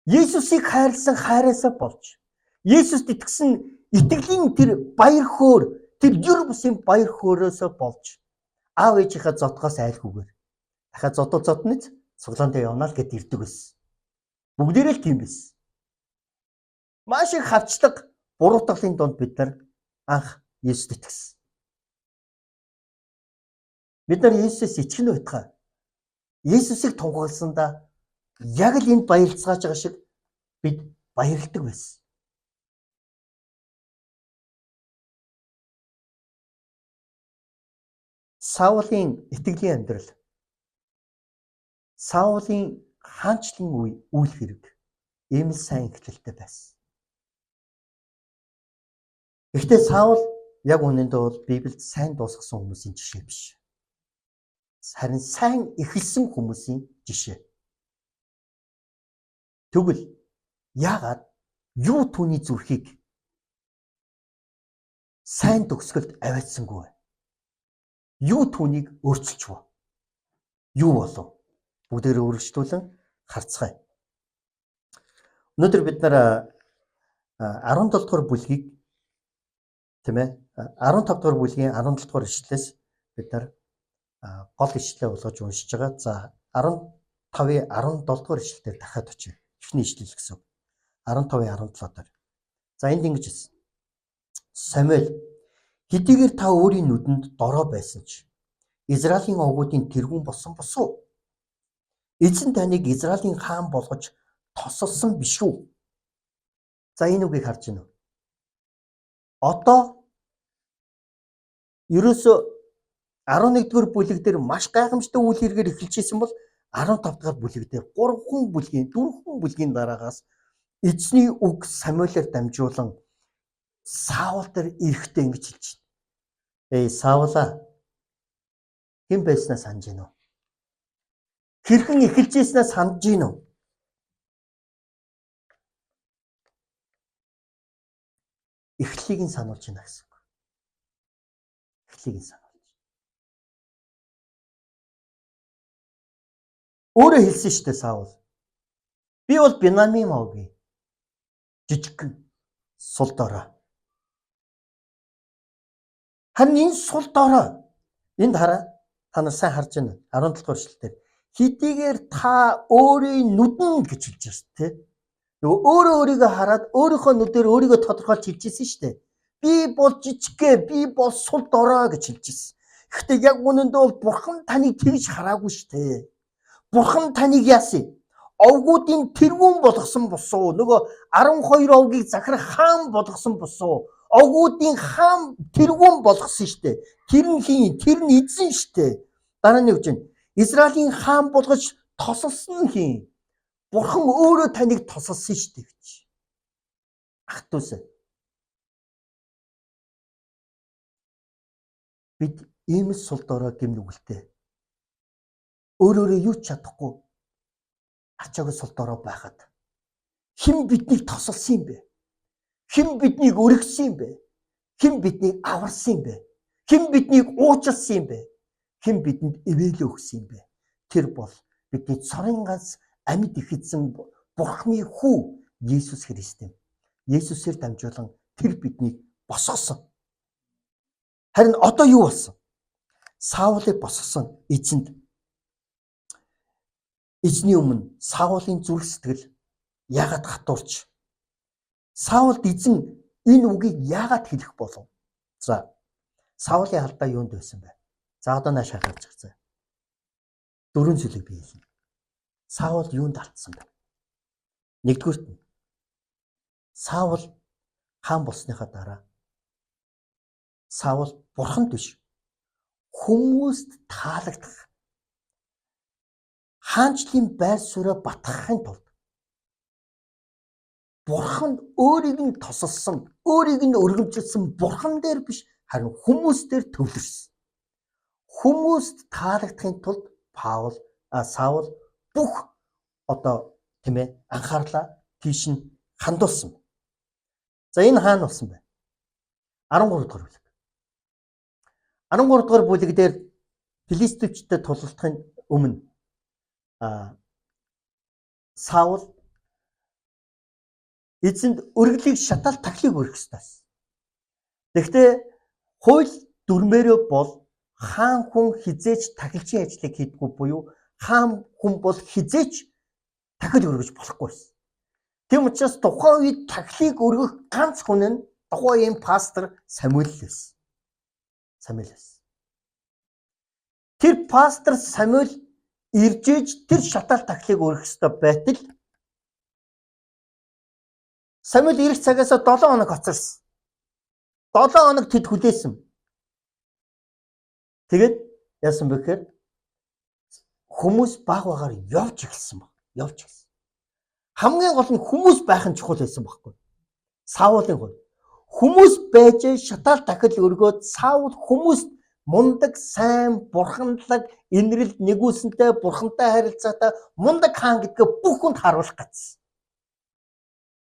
Есүсийг хайрлсан хайраасаа болж, Есүст итгэсэн итгэлийн тэр баяр хөөр, тэр юр бусын баяр хөөрөөсөө болж аав ээжийнхээ зодгоос айлгүйгээр дахиад зодоо зодноц цуглаанд явна л гэд ирдэг байсан. Бүгдээрээ л тийм байсан. Маш их хавчлага, буруутгалын донд бид нар анх Есүст итгэсэн. Бид нар Есүсээс итгэн байтугай Есүсийг тунхагласандаа яг л энд баярлцгааж байгаа шиг бид баярладаг байсан. Саулын итгэлийн амьдрал, Саулын хаанчлан үйл хэрэг ийм л сайн эхлэлтэй байсан. Гэхдээ Саул яг үнэндээ бол Библиэд сайн дуусгасан хүмүүсийн жишээ биш. Харин сайн эхэлсэн хүмүүсийн жишээ. Тэгвэл яагаад юу түүний зүрхийг сайн төгсгөлд аваадсангүй вэ? Юу түүнийг өөрчилчихв? Юу болов? Бүгдээрээ үргэлжлүүлэн харцгаая. Өнөөдөр бид нар 17 дугаар бүлгийг тийм ээ 15 дугаар бүлгийн 17 дугаар ишлэлээс бид нар гол ишлэлээ болгож уншиж байгаа. За 15-ийн 17 дугаар ишлэлээр дахиад очив. Эхний ишлэл гэсэн. 15-ийн 17 дээр. За энд ингэж хэлсэн. Самуэль хэдийгээр та өөрийн нүдэнд дорой байсан ч Израилийн овгуудын тэргүүн болсон босуу. Эзэн таныг Израилийн хаан болгож тосолсон биш үү? За энэ үгийг харж байна уу? Одоо ерөөсө 11-р бүлэг дээр маш гайхамшигтай үйл хэргээр эхэлж исэн бол 15-р бүлэг дээр 4 бүлгийн дараагаас эзний үг Самуэлээр дамжуулан Саул дээр ирэхдээ ингэж хэлж байна. Саула хэн байснаа санаж гинөө? Хэрхэн эхэлж ийснаа санаж гинөө? Эхлэлийг нь сануулж байна гэсэн үг. Эхлэлийг нь сануулж. Өөрөө хэлсэн шүү дээ Саул. Би бол Бенамин овгийн жижигхэн сул дорой. Харин энэ сул дорой энд хараа та нар сайн харж байна. 17 дугаар эшлэлээр хэдийгээр та өөрийн нүдэн гэж хэлж байна шүү дээ. Нөгөө өөрийгөө хараад өөрийнхөө нүдээр өөрийгөө тодорхойлж хэлжсэн шүү дээ. Би бол жижигхэн, би бол сул дорой гэж хэлжсэн. Гэхдээ яг үнэндээ бол Бурхан таныг тэгж хараагүй шүү дээ. Бурхан таныг яасан? Овгуудын тэргүүн болгосон босуу. Нөгөө 12 овгийг захирах хаан болгосон босуу. Овгуудын хаан тэргүүн болгосон шүү дээ. Тэр нь хин? Тэр нь эзэн шүү дээ. Дараа нь юу гэж байна? Израилийн хаан болгож тосолсон нь хин? Бурхан өөрөө таныг тосолсон шүү дээ гэж. Ах トゥ усаа. Бид ийм сул дорой гэмнүгэлтэй. Өөрөөрөө юу ч чадахгүй ачаагүй сул дорой байхад хэн биднийг тосолсон юм бэ? Хэн биднийг өргөсөн юм бэ? Хэн биднийг аварсан юм бэ? Хэн биднийг уучлсан юм бэ? Хэн бидэнд ивэлээ өгсөн юм бэ? Тэр бол бидний цорын ганц амьд ихэдсэн Бурхны хүү Есүс Христ юм. Есүсээр дамжуулан тэр биднийг босгосон. Харин одоо юу болсон? Саулыг босгосон эзэнд эзний өмнө Саулын зүрх сэтгэл яагаад хатуурч? Саулд эзэн энэ үгийг яагаад хэлэх болов? За, Саулын алдаа юунд байсан бэ? За одоо нааш харж байгаа. 4 зүйлийг би хэлнэ. Саул юунд алдсан бэ? Нэгдүгürt нь Саул хаан болсныхаа дараа Саул бурханд биш хүмүүст таалагдах хаанчлалын байр сууриа батгахын тулд бурханд өөрийг нь тосолсон, өөрийг нь өргөмжилсөн бурхан дээр биш харин хүмүүс дээр төвлөрсөн. Хүмүүст таалагдахын тулд Саул бүх анхаарлаа тийш нь хандуулсан. За энэ хаана болсон бэ? 13 дугаар бүлэг. 13 дугаар бүлэг дээр Филистичтэй тулалдахын өмнө Саул эзэнд өргөлийг шатаал тахлыг өргөх ёстой. Гэхдээ хууль дүрмээрөө бол хаан хүн хизээч тахилчийн ажлыг хийдэггүй буюу хаан хүн бол хизээч тахил өргөж болохгүй байсан. Тийм учраас тухайн үед тахилыг өргөх ганц хүн нь тухайн пастор Самуэль байсан. Тэр пастор Самуэль иржээж тэр шатаал тахилыг өргөх ёстой байтал Самуэль ирэх цагаас 7 хоног хоцорсон. 7 хоног тэд хүлээсэн. Тэгээд яасан бэ гэхээр хүмүүс баг багаар явж эхэлсэн баг. Хамгийн гол нь хүмүүс байх нь чухал байсан байхгүй. Саулын хувьд хүмүүс байж шатаал тахил өргөөд Саул хүмүүст мундаг, сайн, бурханлаг, инрэл нэгүсэнтэй, бурхантай харилцаатай мундаг хаан гэдгээ бүх хүнд харуулах гэсэн.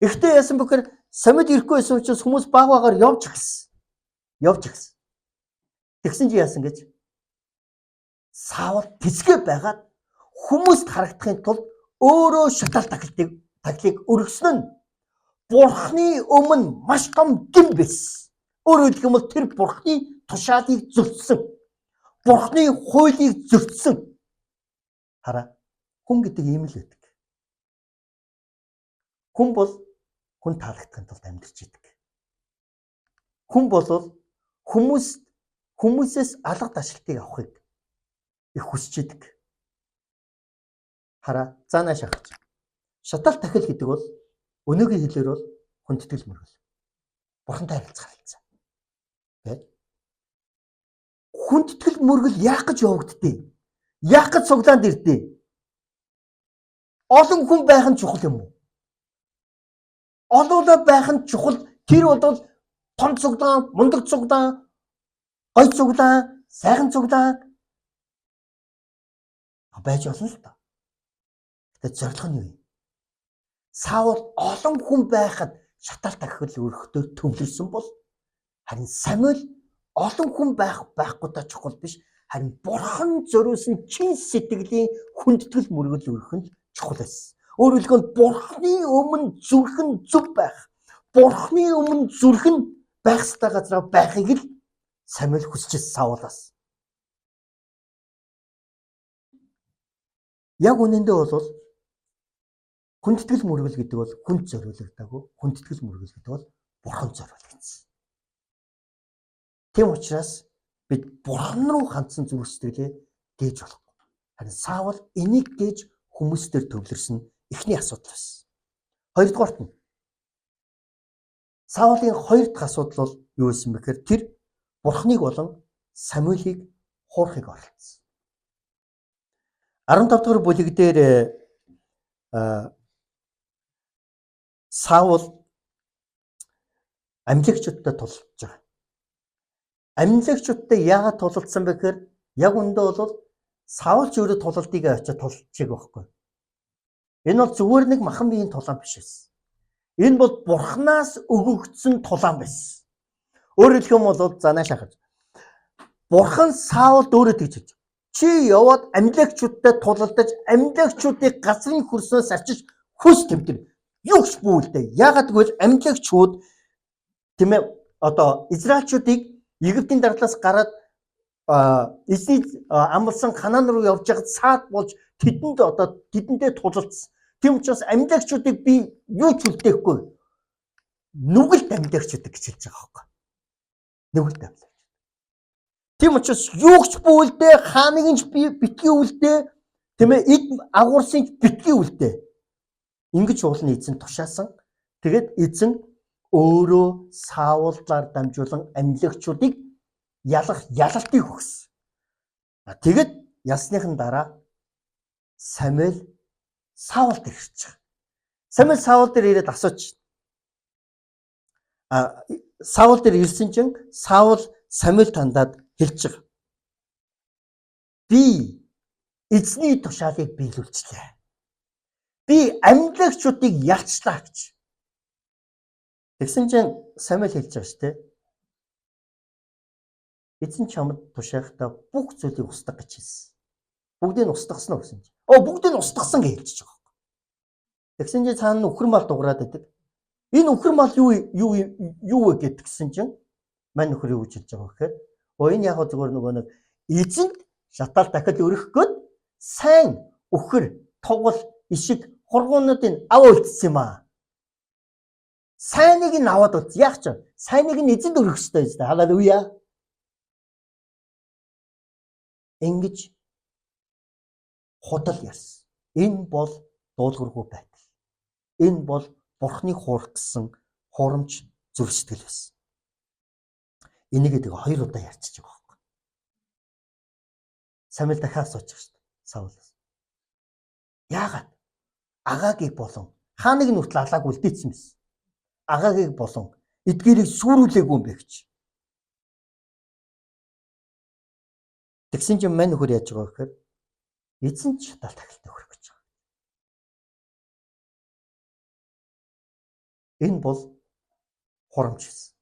Ихтэй яасан бөхөр Самуэль ирэхгүй байсан учраас хүмүүс баг багаар явж эхэлсэн. Тэгсэн чи яасан гэж Саул тэсгээ байгаад хүмүүст харагдахын тулд өөрөө шатаал тахилыг өргөсөн нь Бурхны өмнө маш том гин байсан. Өөрөөр хэлэх юм бол тэр Бурхны тушаалыг зөрчсөн. Бурхны хуулийг зөрчсөн. Хараа, хүн гэдэг ийм л байдаг. Хүн бол хүн таалагдахын тулд амьдарч идэг. Хүн бол хүмүүсээс алга ташлтыг авахыг их хүсэж идэг. Хараа, заанаа шахаж. Шатаал тахил гэдэг бол өнөөгийн хэлээр бол хүндэтгэл мөргөл. Бурхантай харилцаа. Тэ? Хүндэтгэл мөргөл яах гэж явагддээ? Яах гэж цуглаанд ирдээ? Олон хүн байх нь чухал юм уу? Олоолаа байх нь чухал. Тэр бол том цуглаан, мундаг цуглаан, гой цуглаан, сайхан цуглаан байж болно л та. Тэгээд зорилго нь юу? Саул олон хүн байхад шатаал тахил өргөхдөө төвлөрсөн бол харин Самуэль олон хүн байхгүйдаа чухал биш, харин бурхан зориулсан чин сэтгэлийн хүндэтгэл мөргөл өргөх нь чухал байсан. Өөрөөр хэлбэл бурханы өмнө зүрхэн зүв байх, бурханы өмнө зүрхэн байх ёстой газар байхыг л Самуэль хүсчихсэн Саулаас. Яг үнэндээ бол хүндэтгэл мөргөл гэдэг бол хүнд зориулагдаагүй, хүндэтгэл мөргөл гэдэг бол бурхан зориулагдсан. Тийм учраас бид бурхан руу хандсан зүрх сэтгэлээ дээж болохгүй. Харин Саул энийг дээж хүмүүстээр төвлөрсөн эхний асуудал байсан. Хоёрдугаарт нь Саулын хоёр дахь асуудал бол юу байсан бэ гэхээр тэр бурханыг болон Самуэлийг хуурахыг оролцсон. 15 дахь бүлэг дээр Саул амьлагчуудтай тулалдж байгаа. Амьлагчуудтай яагаад тулалдсан бэ гэхээр яг үндэ бол Саул ч өөрөө тулалдыг очиж тулалдчихаг байхгүй. Энэ бол зүгээр нэг махан биеийн тулаан биш байсан. Энэ бол бурхнаас өгөгдсөн тулаан байсан. Өөрөөр хэлэх юм бол занаа шахаж. Бурхан Саулд өөрөө тэгж хэлж. Чи яваад амьлагчуудтай тулалдаж, амьлагчуудыг газрын хөрснөөс арчиж хүс тэмдэг юу ч бүүлдэ. Яагаад гэвэл амьлагчууд тийм ээ одоо Израильчуудыг Египтийн дардлаас гараад эзний амлсан Ханаан руу явж байгаад саад болж тэдэндээ тулалдсан. Тийм учраас амьлагчуудыг би юу ч үлдээхгүй. Нүгэлт амьлагчуудыг гэж хэлж байгаа байхгүй. Нүгэлт амьлагч. Тийм учраас юу ч бүүлдээ хааныг нь битгий үлдээ. Тийм ээ эд агуурсын битгий үлдээ. Ингэж уулын эзэн тушаасан. Тэгээд эзэн өөрөө Саулаар дамжуулан амьлагчуудыг ялалтыг өгсөн. Тэгээд ясныхан дараа Самуэль Саул дээр ирж байгаа. Самуэль Саул дээр ирээд асууж. Саул дээр ирсэн чинь Саул Самуэль тандаад хэлж байгаа. Би эзний тушаалыг биелүүлчихлээ. Би амьлагчуудыг ялчлаа гэж. Тэгсэн чинь Самуэль хэлж байгаа шүү дээ. Эзэн чамд тушаахтаа бүх зүйлийг устгах гэж хэлсэн. Бүгдийг нь устгасан уу гэсэн чинь. Бүгдийг нь устгасан гэж хэлж байгаа. Тэгсэн чинь цаана нөхөр мал дуграад байдаг. Энэ нөхөр мал юу вэ гэдгсэн чинь мань нөхөр юу гэж хэлж байгаа вэ гэхээр энэ яг зүгээр нөгөө нэг эзэнд шатаал дахиад өрөх гээд сайн өхөр тугал ишиг хургуунуудыг аваа үлдсэн юм аа. Сайныг нь аваад үлдсэн. Яг ч сайныг нь эзэнд өргөх ёстой юм. Халелуя. Ингэж худал ярьсан. Энэ бол дуулуургүй байдал. Энэ бол Бурхныг хуурах гэсэн хурамч зүрх сэтгэл байсан. Энийг тэгээ 2 удаа ярьчих байгаа байхгүй. Самуэль дахиад сууж байгаа шүү дээ. Саулаас. Яагаад? Агагийг болон хааныг нь хүртэл алааг үлдээсэн байсан. Агагийг болон эдгээрийг сүрүүлээгүй юм бэ гэж. Тэгсэн чинь мань нөхөр яаж байгаа гэхээр эзэн ч шатаал тахилтаа өрөх гэж байгаа. Энэ бол хурамч гэсэн.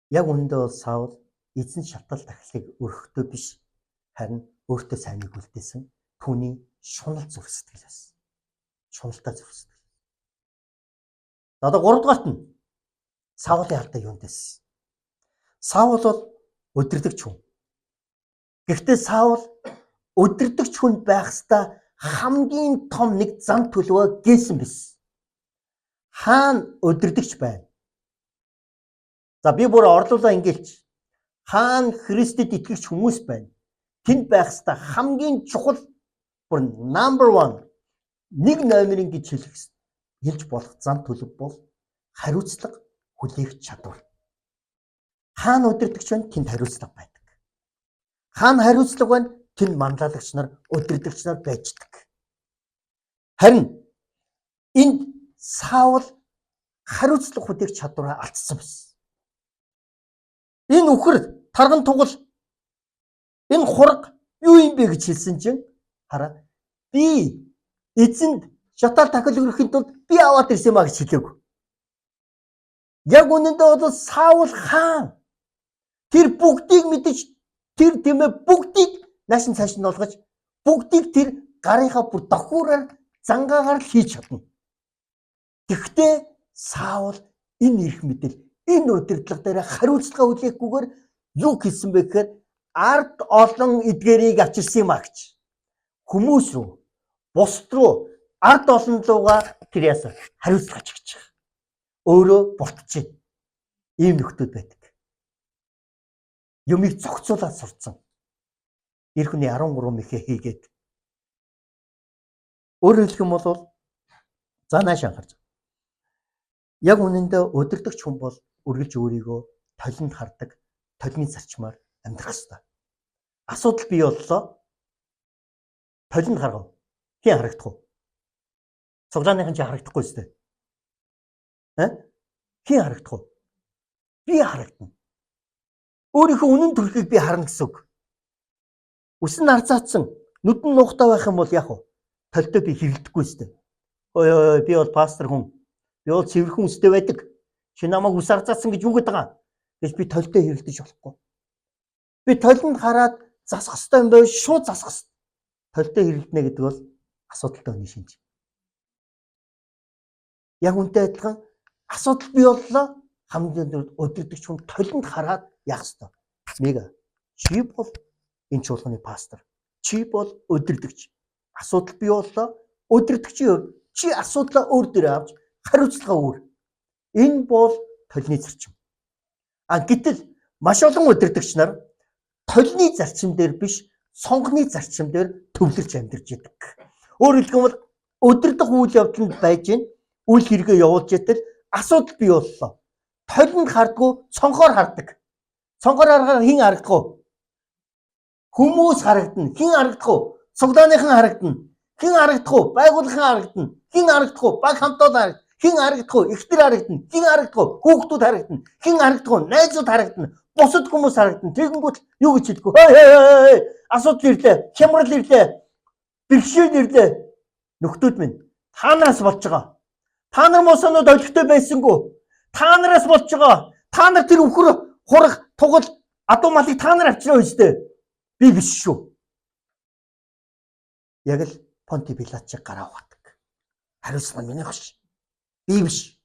Яг үүндээ бол Саул эзэн шатаал тахилтыг өрөхдөө биш харин өөртөө сайныг үлдээсэн түүний шунал зүрх сэтгэл байсан. Шуналтай зүрх сэтгэл. Одоо 3 дугаарт нь Саулын алдаа юунд байсан? Саул бол өдөрдөгч хүн. Гэхдээ Саул өдөрдөгч хүн байх ёстой хамгийн том нэг зам төлөвөө гээсэн байсан. Хаана өдөрдөгч байна? За би бүр орлуулаа ингээл хаана Христэд итгэгч хүмүүс байна? Тэнд байх ёстой хамгийн чухал бүр number 1 нэг номерын гэж хэлж болох зам төлөв бол хариуцлага хүлээх чадвар. Хаана өдөрдөгч байна? Тэнд хариуцлага байдаг. Хаана хариуцлага байна? Тэнд манлайлагч нар, өдөрдөгч нар байждаг. Харин энд Саул хариуцлага хүлээх чадвараа алдсан байсан. Энэ үхэр тарган тугал энэ хураг юу юм бэ гэж хэлсэн чинь хараа би эзэнд шатаал тахил өргөхийн тулд би аваад ирсэн маа гэж хэлэв. Яг үнэндээ бол Саул хаан тэр бүгдийг мэдэж тэр тиймээ бүгдийг нааш нь цааш нь олгож бүгдийг тэр гарынхаа бүр дохиураар зангаагаар л хийж чадна. Гэхдээ Саул энэ эрх мэдэл энэ удирдлага дээр хариуцлага хүлээхгүйгээр юу хийсэн бэ гэхээр ард олон эдгэрийг авчирсан юм а гэж. Хүмүүс рүү, бусд руу ард олон лугаа тэр яасан хариуцлага чигч байгаа. Өөрөө бултчих. Ийм нөхдөд байдаг. Юмыг зохицуулаад сурцсан. Эр хүний 13 мэхэ хийгээд. Өөрөөр хэлэх юм бол за нааш анхаарч. Яг үнэндээ өдөрдөгч хүн бол үргэлж өөрийгөө толинд хардаг, толины зарчмаар амьдрах ёстой. Асуудал бий боллоо. Толинд харгав. Хин харагдах уу? Цуглааныхан чи харагдахгүй шүү дээ. Хин харагдах уу? Би харагдана. Өөрийнхөө үнэн төрхийг би харна гэсэн үг. Үсэн арзаацсан нүдэн нухтай байх юм бол яг уу толтой би хэрэлдэхгүй шүү дээ. Ой би бол пастор хүн. Би бол цэвэрхэн үстэй байдаг. Чи намайг үс арзаацсан гэж юу гэдэг байгаа? Гэж би толтой хэрэлдэж болохгүй. Би толинд хараад засах ёстой юм байв шууд засах ёстой. Толтой хэрэлдэнэ гэдэг бол асуудалтай хүний шинж. Яг үнтэй адилхан асуудал бий боллоо. Хамгийн өдөртөгч хүн толинд хараад яах ёстой. Нэг чи бол энэ чуулганы пастор. Чи бол өдөртөгч. Асуудал бий боллоо. Өдөртөгчийн хувьд чи асуудлаа өөр дээрээ авч хариуцлага өөр. Энэ бол толны зарчим. Гэтэл маш олон өдөртөгч нар толны зарчим дээр биш, сонгоны зарчим дээр төвлөрч амьдарч идэг. Өөрөөр хэлбэл өдөртөх үйл явдланд байж гин үйл хэрэгээ явуулж итэл асуудал бий боллоо. Толинд хардггүй, цонхоор хардаг. Цонхоор харахаар хэн харагдах вэ? Хүмүүс харагдана. Хэн харагдах вэ? Цуглааныхан харагдана. Хэн харагдах вэ? Байгууллагын харагдана. Хэн харагдах вэ? Баг хамтууд харагдана. Хэн харагдах вэ? Эхтэр харагдана. Хэн харагдах вэ? Хүүхдүүд харагдана. Хэн харагдах вэ? Найзууд харагдана. Бусад хүмүүс харагдана. Тэгэнгүүт юу гэж хэлдэг вэ? Асуудал ирлээ. Хямрал ирлээ. Бэрхшээл ирлээ. Нөхдүүд минь, та нараас болж байгаа. Та нар мосонод олигтой байсангүй. Та нараас болж байгаа. Та нар тэр өхөр хурах тугал адуу малыг та нар авчраа үстэй. Би биш шүү. Яг л Понти Пилатчиг гараа ухаадаг. Хариуцлага миний хош. Би биш.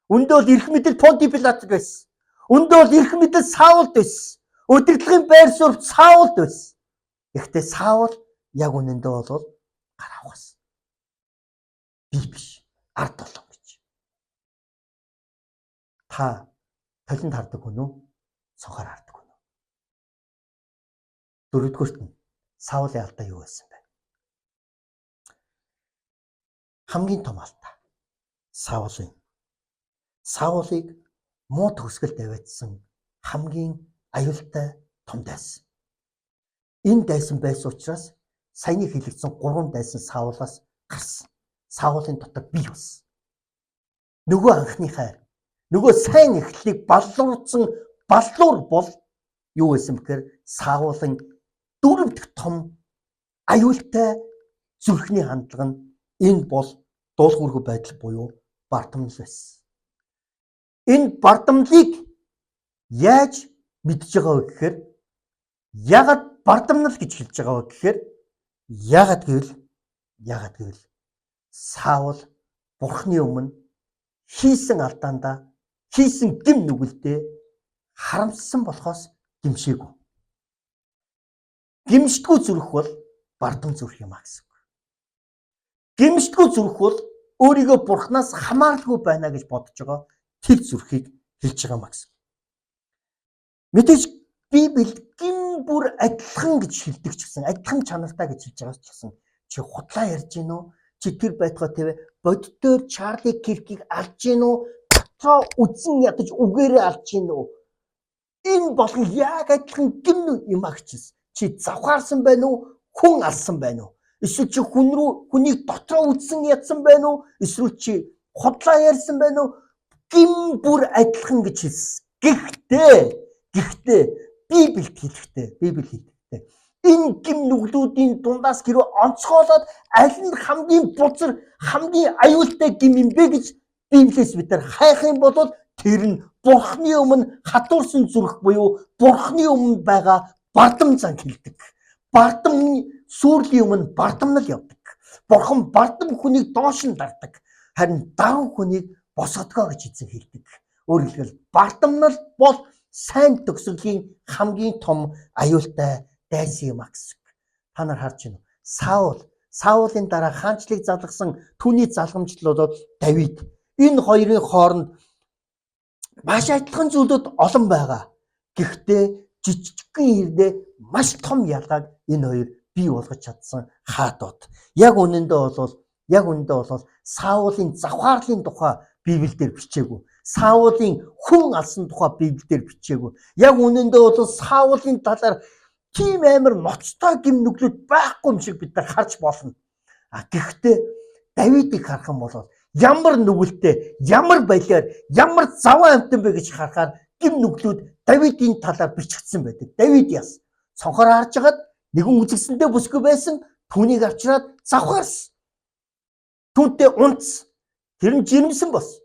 Үндэ бол эрх мэдэл Понти Пилат байсан. Үндэ бол эрх мэдэл Саулд байсан. Удирдлагын байр суурь Саулд байсан. Гэхдээ Саул яг үнэндээ бол гараа ухаасан. Би биш. Ард олон гэж. Та толинд хардаг хүн үү? Цонхоор хардаг хүн үү? Дөрөвдүгüрт нь Саулын алдаа юу байсан бэ? Хамгийн том алдаа. Саулыг муу төгсгөл тавиадсан хамгийн аюултай том дайсан. Энэ дайсан байсан учраас саяны хэлэгдсэн 3 дайсан Саулаас гарсан. Саулын дотор бий болсон. Нөгөө анхны хайр, нөгөө сайн эхлэлийг баллуурсан баллуур бол юу байсан бэхээр Саулын дөрөвдөх том аюултай зүрхний хандлага нь энэ бол дуулуургүй байдал буюу бардамнал байсан. Энэ бардамлыг яаж мэдж байгаа вэ гэхээр ягаад бардамнал гэж хэлж байгаа вэ гэхээр ягаад гэвэл Саул Бурхны өмнө хийсэн алдаандаа хийсэн гэм нүгэлдээ харамссан болохоос гимшээгүй. Гимшдэггүй зүрх бол бардам зүрх юм гэсэн үг. Гимшдэггүй зүрх бол өөрийгөө Бурхнаас хамааралгүй байна гэж бодож байгаа тэр зүрхийг хэлж байгаа маа гэсэн. Мэдээж Библиэд гин бүр адилхан гэж хэлдэг ч гэсэн адилхан чанартай гэж хэлж байгаа ч гэсэн чи худлаа ярьж гин үү? Чи тэр байтугай тэвэ боддоор Чарли Киркийг алж гин үү? Дотроо үзэн ядаж үгээрээ алж гин үү? Энэ болгон яг адилхан гин юм агчс. Чи завхаарсан байна уу? Хүн алсан байна уу? Эсвэл чи хүнийг дотроо үзсэн ядсан байна уу? Эсвэл чи худлаа ярьсан байна уу? Гин бүр адилхан гэж хэлсэн. Гэхдээ Библи хэлэхдээ энэ гим нүглүүдийн дундаас хэрэг онцгойлоод аль нь хамгийн бузар, хамгийн аюултай гим юм бэ гэж Библиэс бид нар хайх юм бол тэр нь Бурхны өмнө хатуурсан зүрх буюу Бурхны өмнө байгаа бардам занг хэлдэг. Бардамны сүрлийн өмнө бардамнал явдаг. Бурхан бардам хүнийг доош нь дардаг. Харин дав хүнийг босгодгоо гэж эзэн хэлдэг. Өөрөөр хэлбэл бардамнал бол сайн төгсгөлийн хамгийн том аюултай дайсан юм гэсэн. Та нар харж байна уу? Саулын дараа хаанчлыг залгасан түүний залгамжлал бол Давид. Энэ хоёрын хооронд маш адилхан зүйлүүд олон байгаа. Гэхдээ жижигхэн хэрдээ маш том ялгааг энэ хоёр бий болгож чадсан хаадууд. Яг үнэндээ бол Саулын завхаарлын тухай Библиэлд бичээгүй. Саулын хүн алсан тухай Библиэлд бичээгүй. Яг үнэндээ бол Саулын талаар тийм амар ноцтой гим нүглүүд байхгүй юм шиг бид нар харж болно. Гэхдээ Давидыг харах юм бол ямар нүгэлтэй, ямар баялаар, ямар заван амтан бэ гэж харахаар гим нүглүүд Давидын талаар бичигдсэн байдаг. Давид яс цонхоор харж хагаад нэгэн үзэгсэндээ бүсгүй байсан түүнийг авчираад завхаарсан. Түүнтэй унц. Тэр нь жирэмсэн бос.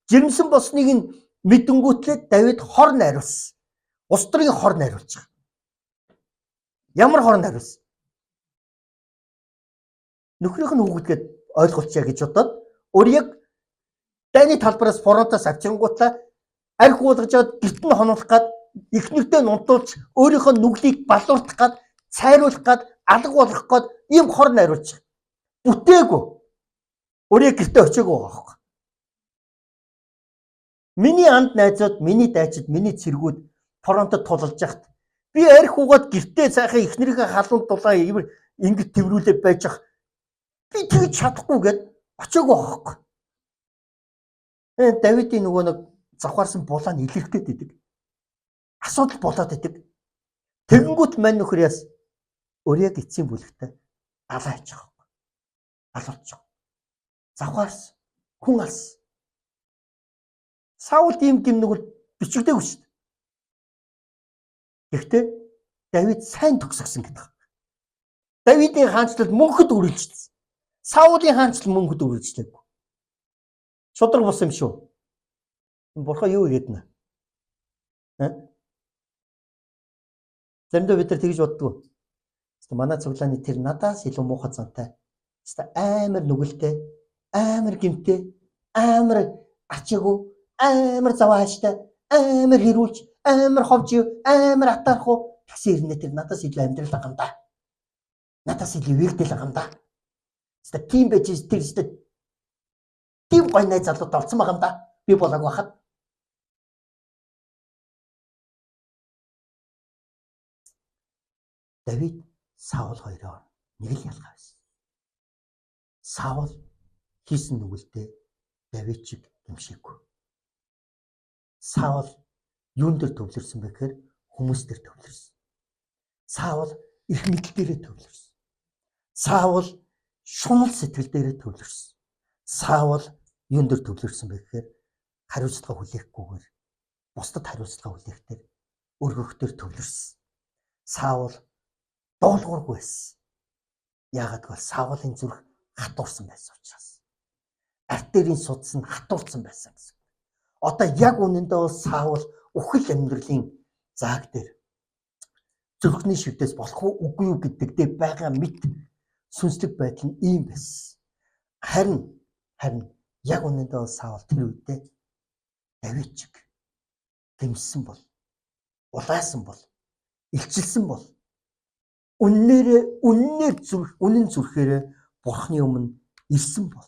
Жирэмсэн босныг нь мэдэнгүүтлээ Давид хор найруулсан. Устрын хор найруулж байгаа. Ямар хор найруулсан? Нөхрийнх нь хүүхдгээд ойлголцъя гэж бодоод өөр яг Дайны талбараас фронтоос авчирнгуутлаа арх уулгаж аваад гэрт нь хонуулах гад ихнэртэй нунтуулж өөрийнхөө нүглийг балуурдах гад цайруулах гад алга болгох гад ийм хор найруулж бүтээгүй. Өөрөө гэртээ очиагүй байгаа хөөхгүй. Миний анд найзууд, миний дайчид, миний цэргүүд фронтод тулалж яхад би арх угаад гэртээ сайхан ихнэрийнхээ халуун дулаан ингэж тэрврүүлээ байж ах. Би тэгж чадахгүй гэд очиагүй байгаа хөөхгүй. Давидын нөгөө нэг завхаарсан булаанд илэрх гээд идэг. Асуудал болоод идэг. Тэгэнгүүт мань нөхөр яс өөрөө эцсийн бүлэгтээ алаа хийж байгаа. Алуулж байгаа. Завхаарс хүн алс. Саул ийм гимнүгэл бичигдээгүй шүү дээ. Гэхдээ Давид сайн төгсгсөн гэдэг. Давидын хаанчлал мөнхөд үргэлжлэсэн. Саулын хаанчлал мөнхөд үргэлжлэв. Шудраг бус юм шүү. Бурхан юу игээд нэ? Заримдаа бид нар тэгж боддог. Манай цуглааны тэр надаас илүү муухай зантай. Амар нүгэлтэй, амар гимтэй, амар ачаагүй, амар завааштай, амар хэрүүлж, амар ховж, амар атаархуу гэсэн ирнэ тэр надаас илүү амьдрал агамдаа. Надаас илүү вэрдэл агамдаа. Тийм байж тэр тийм гой найз залууд олцсон байгаа юм да. Би болоог байхад. Давид Саул хоёроо нэг л ялгаа байсан. Саул хийсэн нүгэлдээ Давид чиг гимшээгүй. Саул юун дээр төвлөрсөн бэ гэхээр хүмүүс дээр төвлөрсөн. Саул их мэдл дээрээ төвлөрсөн. Саул шунал сэтгэл дээрээ төвлөрсөн. Саул юун дээр төвлөрсөн бэ гэхээр хариуцлага хүлээхгүйгээр бусдад хариуцлага хүлээхтэй өргөхдөр төвлөрсөн. Саул дуулуургүй байсан. Яагаад гэвэл Саулын зүрх хатуурсан байсан учраас. Артерийн судас нь хатуурсан байсан гэсэн. Одоо яг үнэндээ бол Саул үхэл амьдралын зааг дээр зүрхний шивдээс болох үгүй юу гэдэгтэй байгаа мэд сүнслэг байдал нь ийм байсан. Харин яг үнэндээ бол Саул тэр үедээ Давид чиг гэмсэн бол, улаасан бол, илчилсэн бол үнэн зүрхээрээ Бурхны өмнө ирсэн бол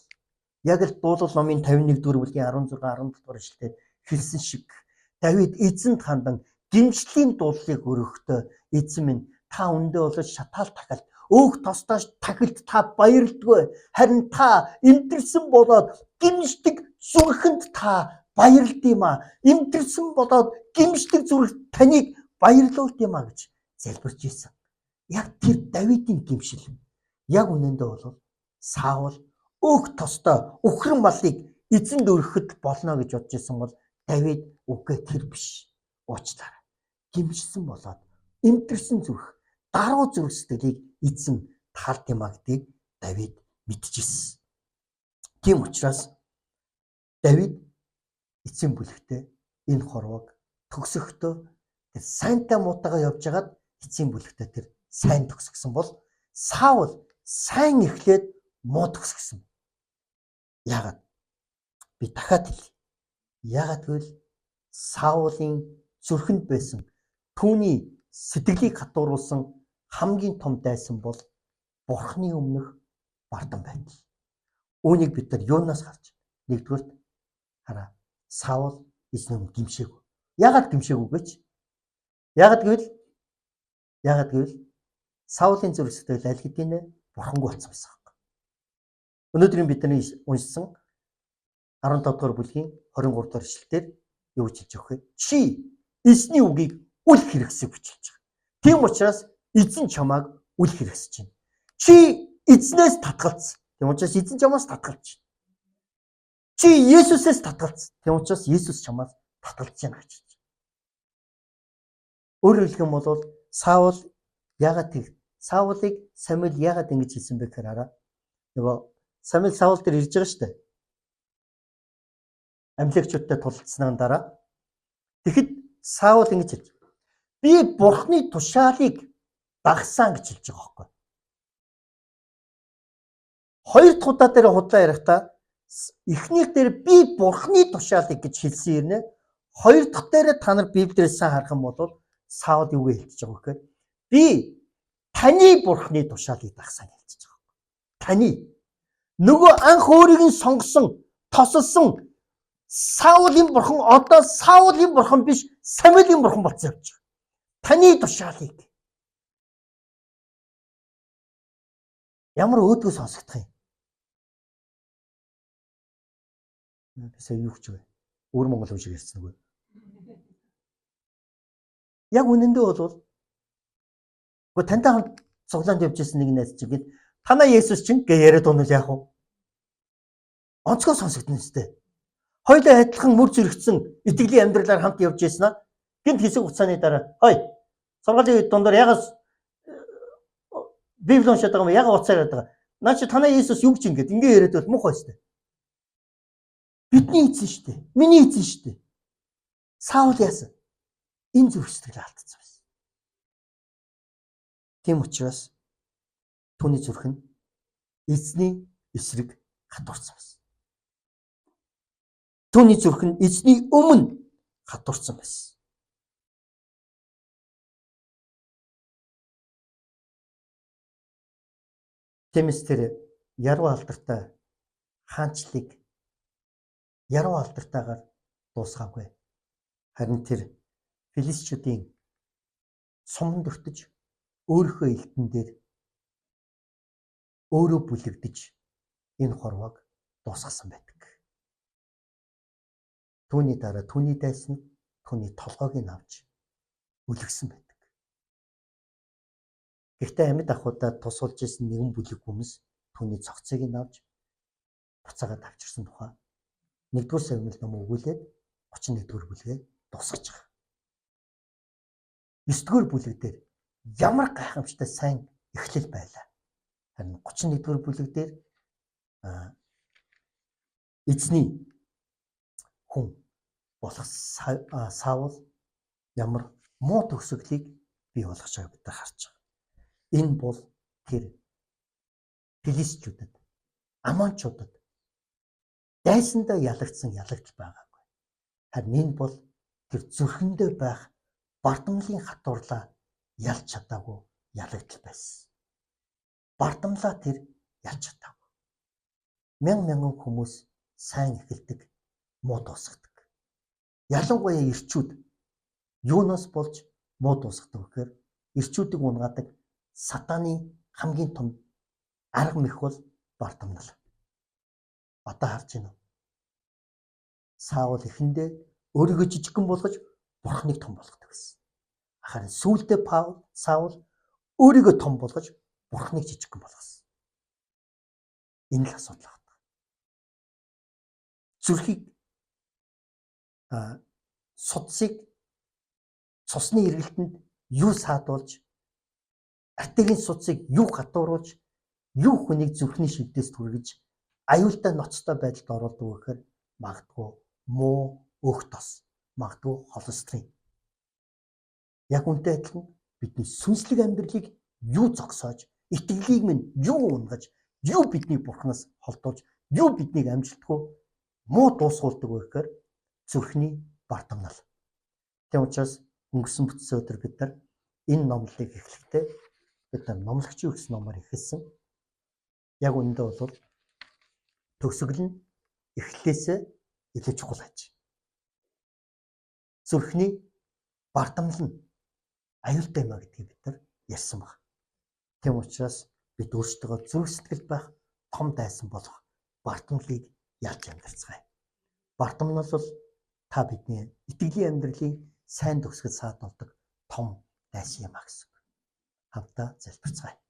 яг л дуулал номын 51 дугаар бүлгийн 16 17 дугаар эшлэлээр хэлсэн шиг Давид эзэнд хандан гимшлийн дуулалыг өргөхдөө эзэн минь та үндэ болож шатаал тахал өөх тостоош тахилд та баярлдаггүй харин та эмтэрсэн болоод гимшдэг зүрхэнд та баярлдъйма эмтэрсэн болоод гимшдэг зүрх таныг баярлуулдъйма гэж залбирч ийсэн. Яг тэр Давидын гимшил яг үнэндээ бол Саул өөх тостой өхрөн малыг эзэнд өргөхөд болно гэж бодож исэн бол Давид үгүй тэр биш. Уучлаарай. Гимшсэн болоод эмтэрсэн зүрх, даруй зүрх сэтгэлийг эзэн таалт юм а гэдгийг Давид мэдчихсэн. Тийм учраас Давид эцсийн бүлэгтээ энэ хорвоог төгсөхдөө тэр сайнтай муутайгаа явж хагаад эцсийн бүлэгтээ тэр сайн төгсгсөн бол Саул сайн эхлээд муу төгсгсөн. Яагаад? Би дахиад хэлье. Яагаад гэвэл Саулын зүрхэнд байсан түүний сэтгэлийг хатууруулсан хамгийн том дайсан бол Бурхны өмнөх бардам байдал. Үүнийг бид нар юунаас харж байна? Нэгдүгээр хараа. Саул эзний өмнө гимшээгүй. Яагаад гимшээгүй гэж? Яагаад гэвэл Саулын зүрх сэтгэл аль хэдийнэ Бурхангүй болсон байсан. Өнөөдрийн бидний уншсан 15 дугаар бүлгийн 23 дугаар эшлэлээр юу гэж хэлж өгөх вэ? Чи эзний үгийг үл хэрэгсэх хүчилж байгаа. Тийм учраас эзэн чамааг үл хэрэгсэж байна. Чи эзнээс татгалцсан. Тийм учраас эзэн чамаас татгалж байна. Чи Есүсээс татгалцсан. Тийм учраас Есүс чамаас татгалж байна гэж хэлж байна. Өөрөөр хэлэх юм бол Саулыг Самуэль яагаад ингэж хэлсэн бэ гэхээр хараа. Нөгөө Самуэль Саул дээр ирж байгаа шүү дээ. Амлигчуудтай тулалцсанаа дараа тэгэхэд Саул ингэж хэлж байна. Би Бурхны тушаалыг дагсан гэж хэлж байгаа байхгүй. Хоёр дахь удаа дээр худлаа ярихдаа эхнийх дээр би бурхны тушаалыг гэж хэлсэн юм нэ. Хоёр дахь дээр та нар Библиэс харах юм бол Саул юу гэж хэлж байгаа вэ гэхээр би таны бурхны тушаалыг дагсаа гэж хэлж байгаа. Таны нөгөө анх өөрийг нь сонгосон, тосолсон Саулийн бурхан одоо Саулийн бурхан биш, Самуэлийн бурхан болсон явж байгаа. Таны тушаалыг ямар өөдгөө сонсогдох юм? Бисаа юу гэж вэ? Өөр Монгол үг шиг ярьсан үгүй. Яг үнэндээ бол гоо тантай хамт цуглаанд явж ирсэн нэг найз чинь гээд танаа Есүс чинь гээ яриад унал яах вэ? Онцгой сонсогдно үстэй. Хоёулаа адилхан мөр зэрэгцсэн итгэлийн амьдралаар хамт явж ирсэн аа. Гэнт хэсэг хугацааны дараа хой сургуулийн дундаар ягаас Библи уншаад байгаа юм яга уцаар байдаг. Наа чи танаа Есүс юу гэж ингэж ингэ яриад бол муухай өстэй. Бидний эзэн шүү дээ. Миний эзэн шүү дээ. Саул яасан? Энэ зүрх сэтгэл алдсан байсан. Тийм учраас түүний зүрх нь эзний эсрэг хатуурсан байсан. Түүний зүрх нь эзний өмнө хатуурсан байсан. Тиймээс тэр яруу алдартай хаанчлыг яруу алдартайгаар дуусгаагүй. Харин тэр филистчүүдийн суманд өртөж өөрийнхөө элдэн дээр өөрөө бүлэгдэж энэ хорвоог дуусгасан байдаг. Түүний дараа түүний дайсан түүний толгойг нь авч үлгсэн байдаг. Гэхдээ амьд ахуудад тусуулж исэн нэгэн бүлэг хүмүүс түүний цогцыг нь авч буцаагаад авчирсан тухай 1-р Самуэль ном өгүүлээд 31-р бүлгээ дуусгаж байгаа. 9-р бүлэг дээр ямар гайхамшигтай сайн эхлэл байлаа. Харин 31-р бүлэг дээр эзний хүн болох Саул ямар муу төгсгөлийг бий болгож байгааг бид харж байгаа. Энэ бол тэр филистчүүдэд, амончуудад дайсандаа ялагдсан ялагдал байгаагүй. Харин энэ бол тэр зүрхэндээ байх бардамлын хатуурлаа ялж чадаагүй ялагдал байсан. Бардамлаа тэр ялж чадаагүй. Мянган хүмүүс сайн эхэлдэг, муу дуусгадаг. Ялангуяа эрчүүд юунаас болж муу дуусгадаг гэхээр эрчүүдийг унгаадаг сатаны хамгийн том арга мэх бол бардамнал. Одоо харж байна уу? Саул эхэндээ өөрийгөө жижигхэн болгож бурхныг том болгодог гэсэн. Харин сүүлдээ Саул өөрийгөө том болгож бурхныг жижигхэн болгосон. Энэ л асуудал байна. Зүрхийг судсыг цусны эргэлтэнд юу саадуулж артерийн судсыг юу хатууруулж юу хүнийг зүрхний шивдээс түргэж аюултай ноцтой байдалд оруулдаг гэхээр магадгүй муу өөх тос, магадгүй холестерин. Яг үнтэй адилхан бидний сүнслэг амьдралыг юу зогсоож, итгэлийг минь юу унгаж, юу бидний бурхнаас холдуулж, юу биднийг амжилтгүй муу дуусгуулдаг вэ гэхээр зүрхний бардамнал. Тийм учраас өнгөрсөн бүтсэн өдөр бид нар энэ номлолыг эхлэхдээ бид нар номлогчийн өгсөн номоор эхэлсэн. Яг үүндээ бол төгсгөл нь эхлэлээсээ илүү чухал аж. Зүрхний бардамнал нь аюултай маа гэдгийг бид нар ярьсан баг. Тийм учраас бид өөрсдөө зүрх сэтгэл байх том дайсан болох бардамналыг ялж амьдарцгаая. Бардамнал бол та бидний итгэлийн амьдралыг сайн төгсгөл саадуулдаг том дайсан юм а гэсэн. Хамтдаа залбирцгаая.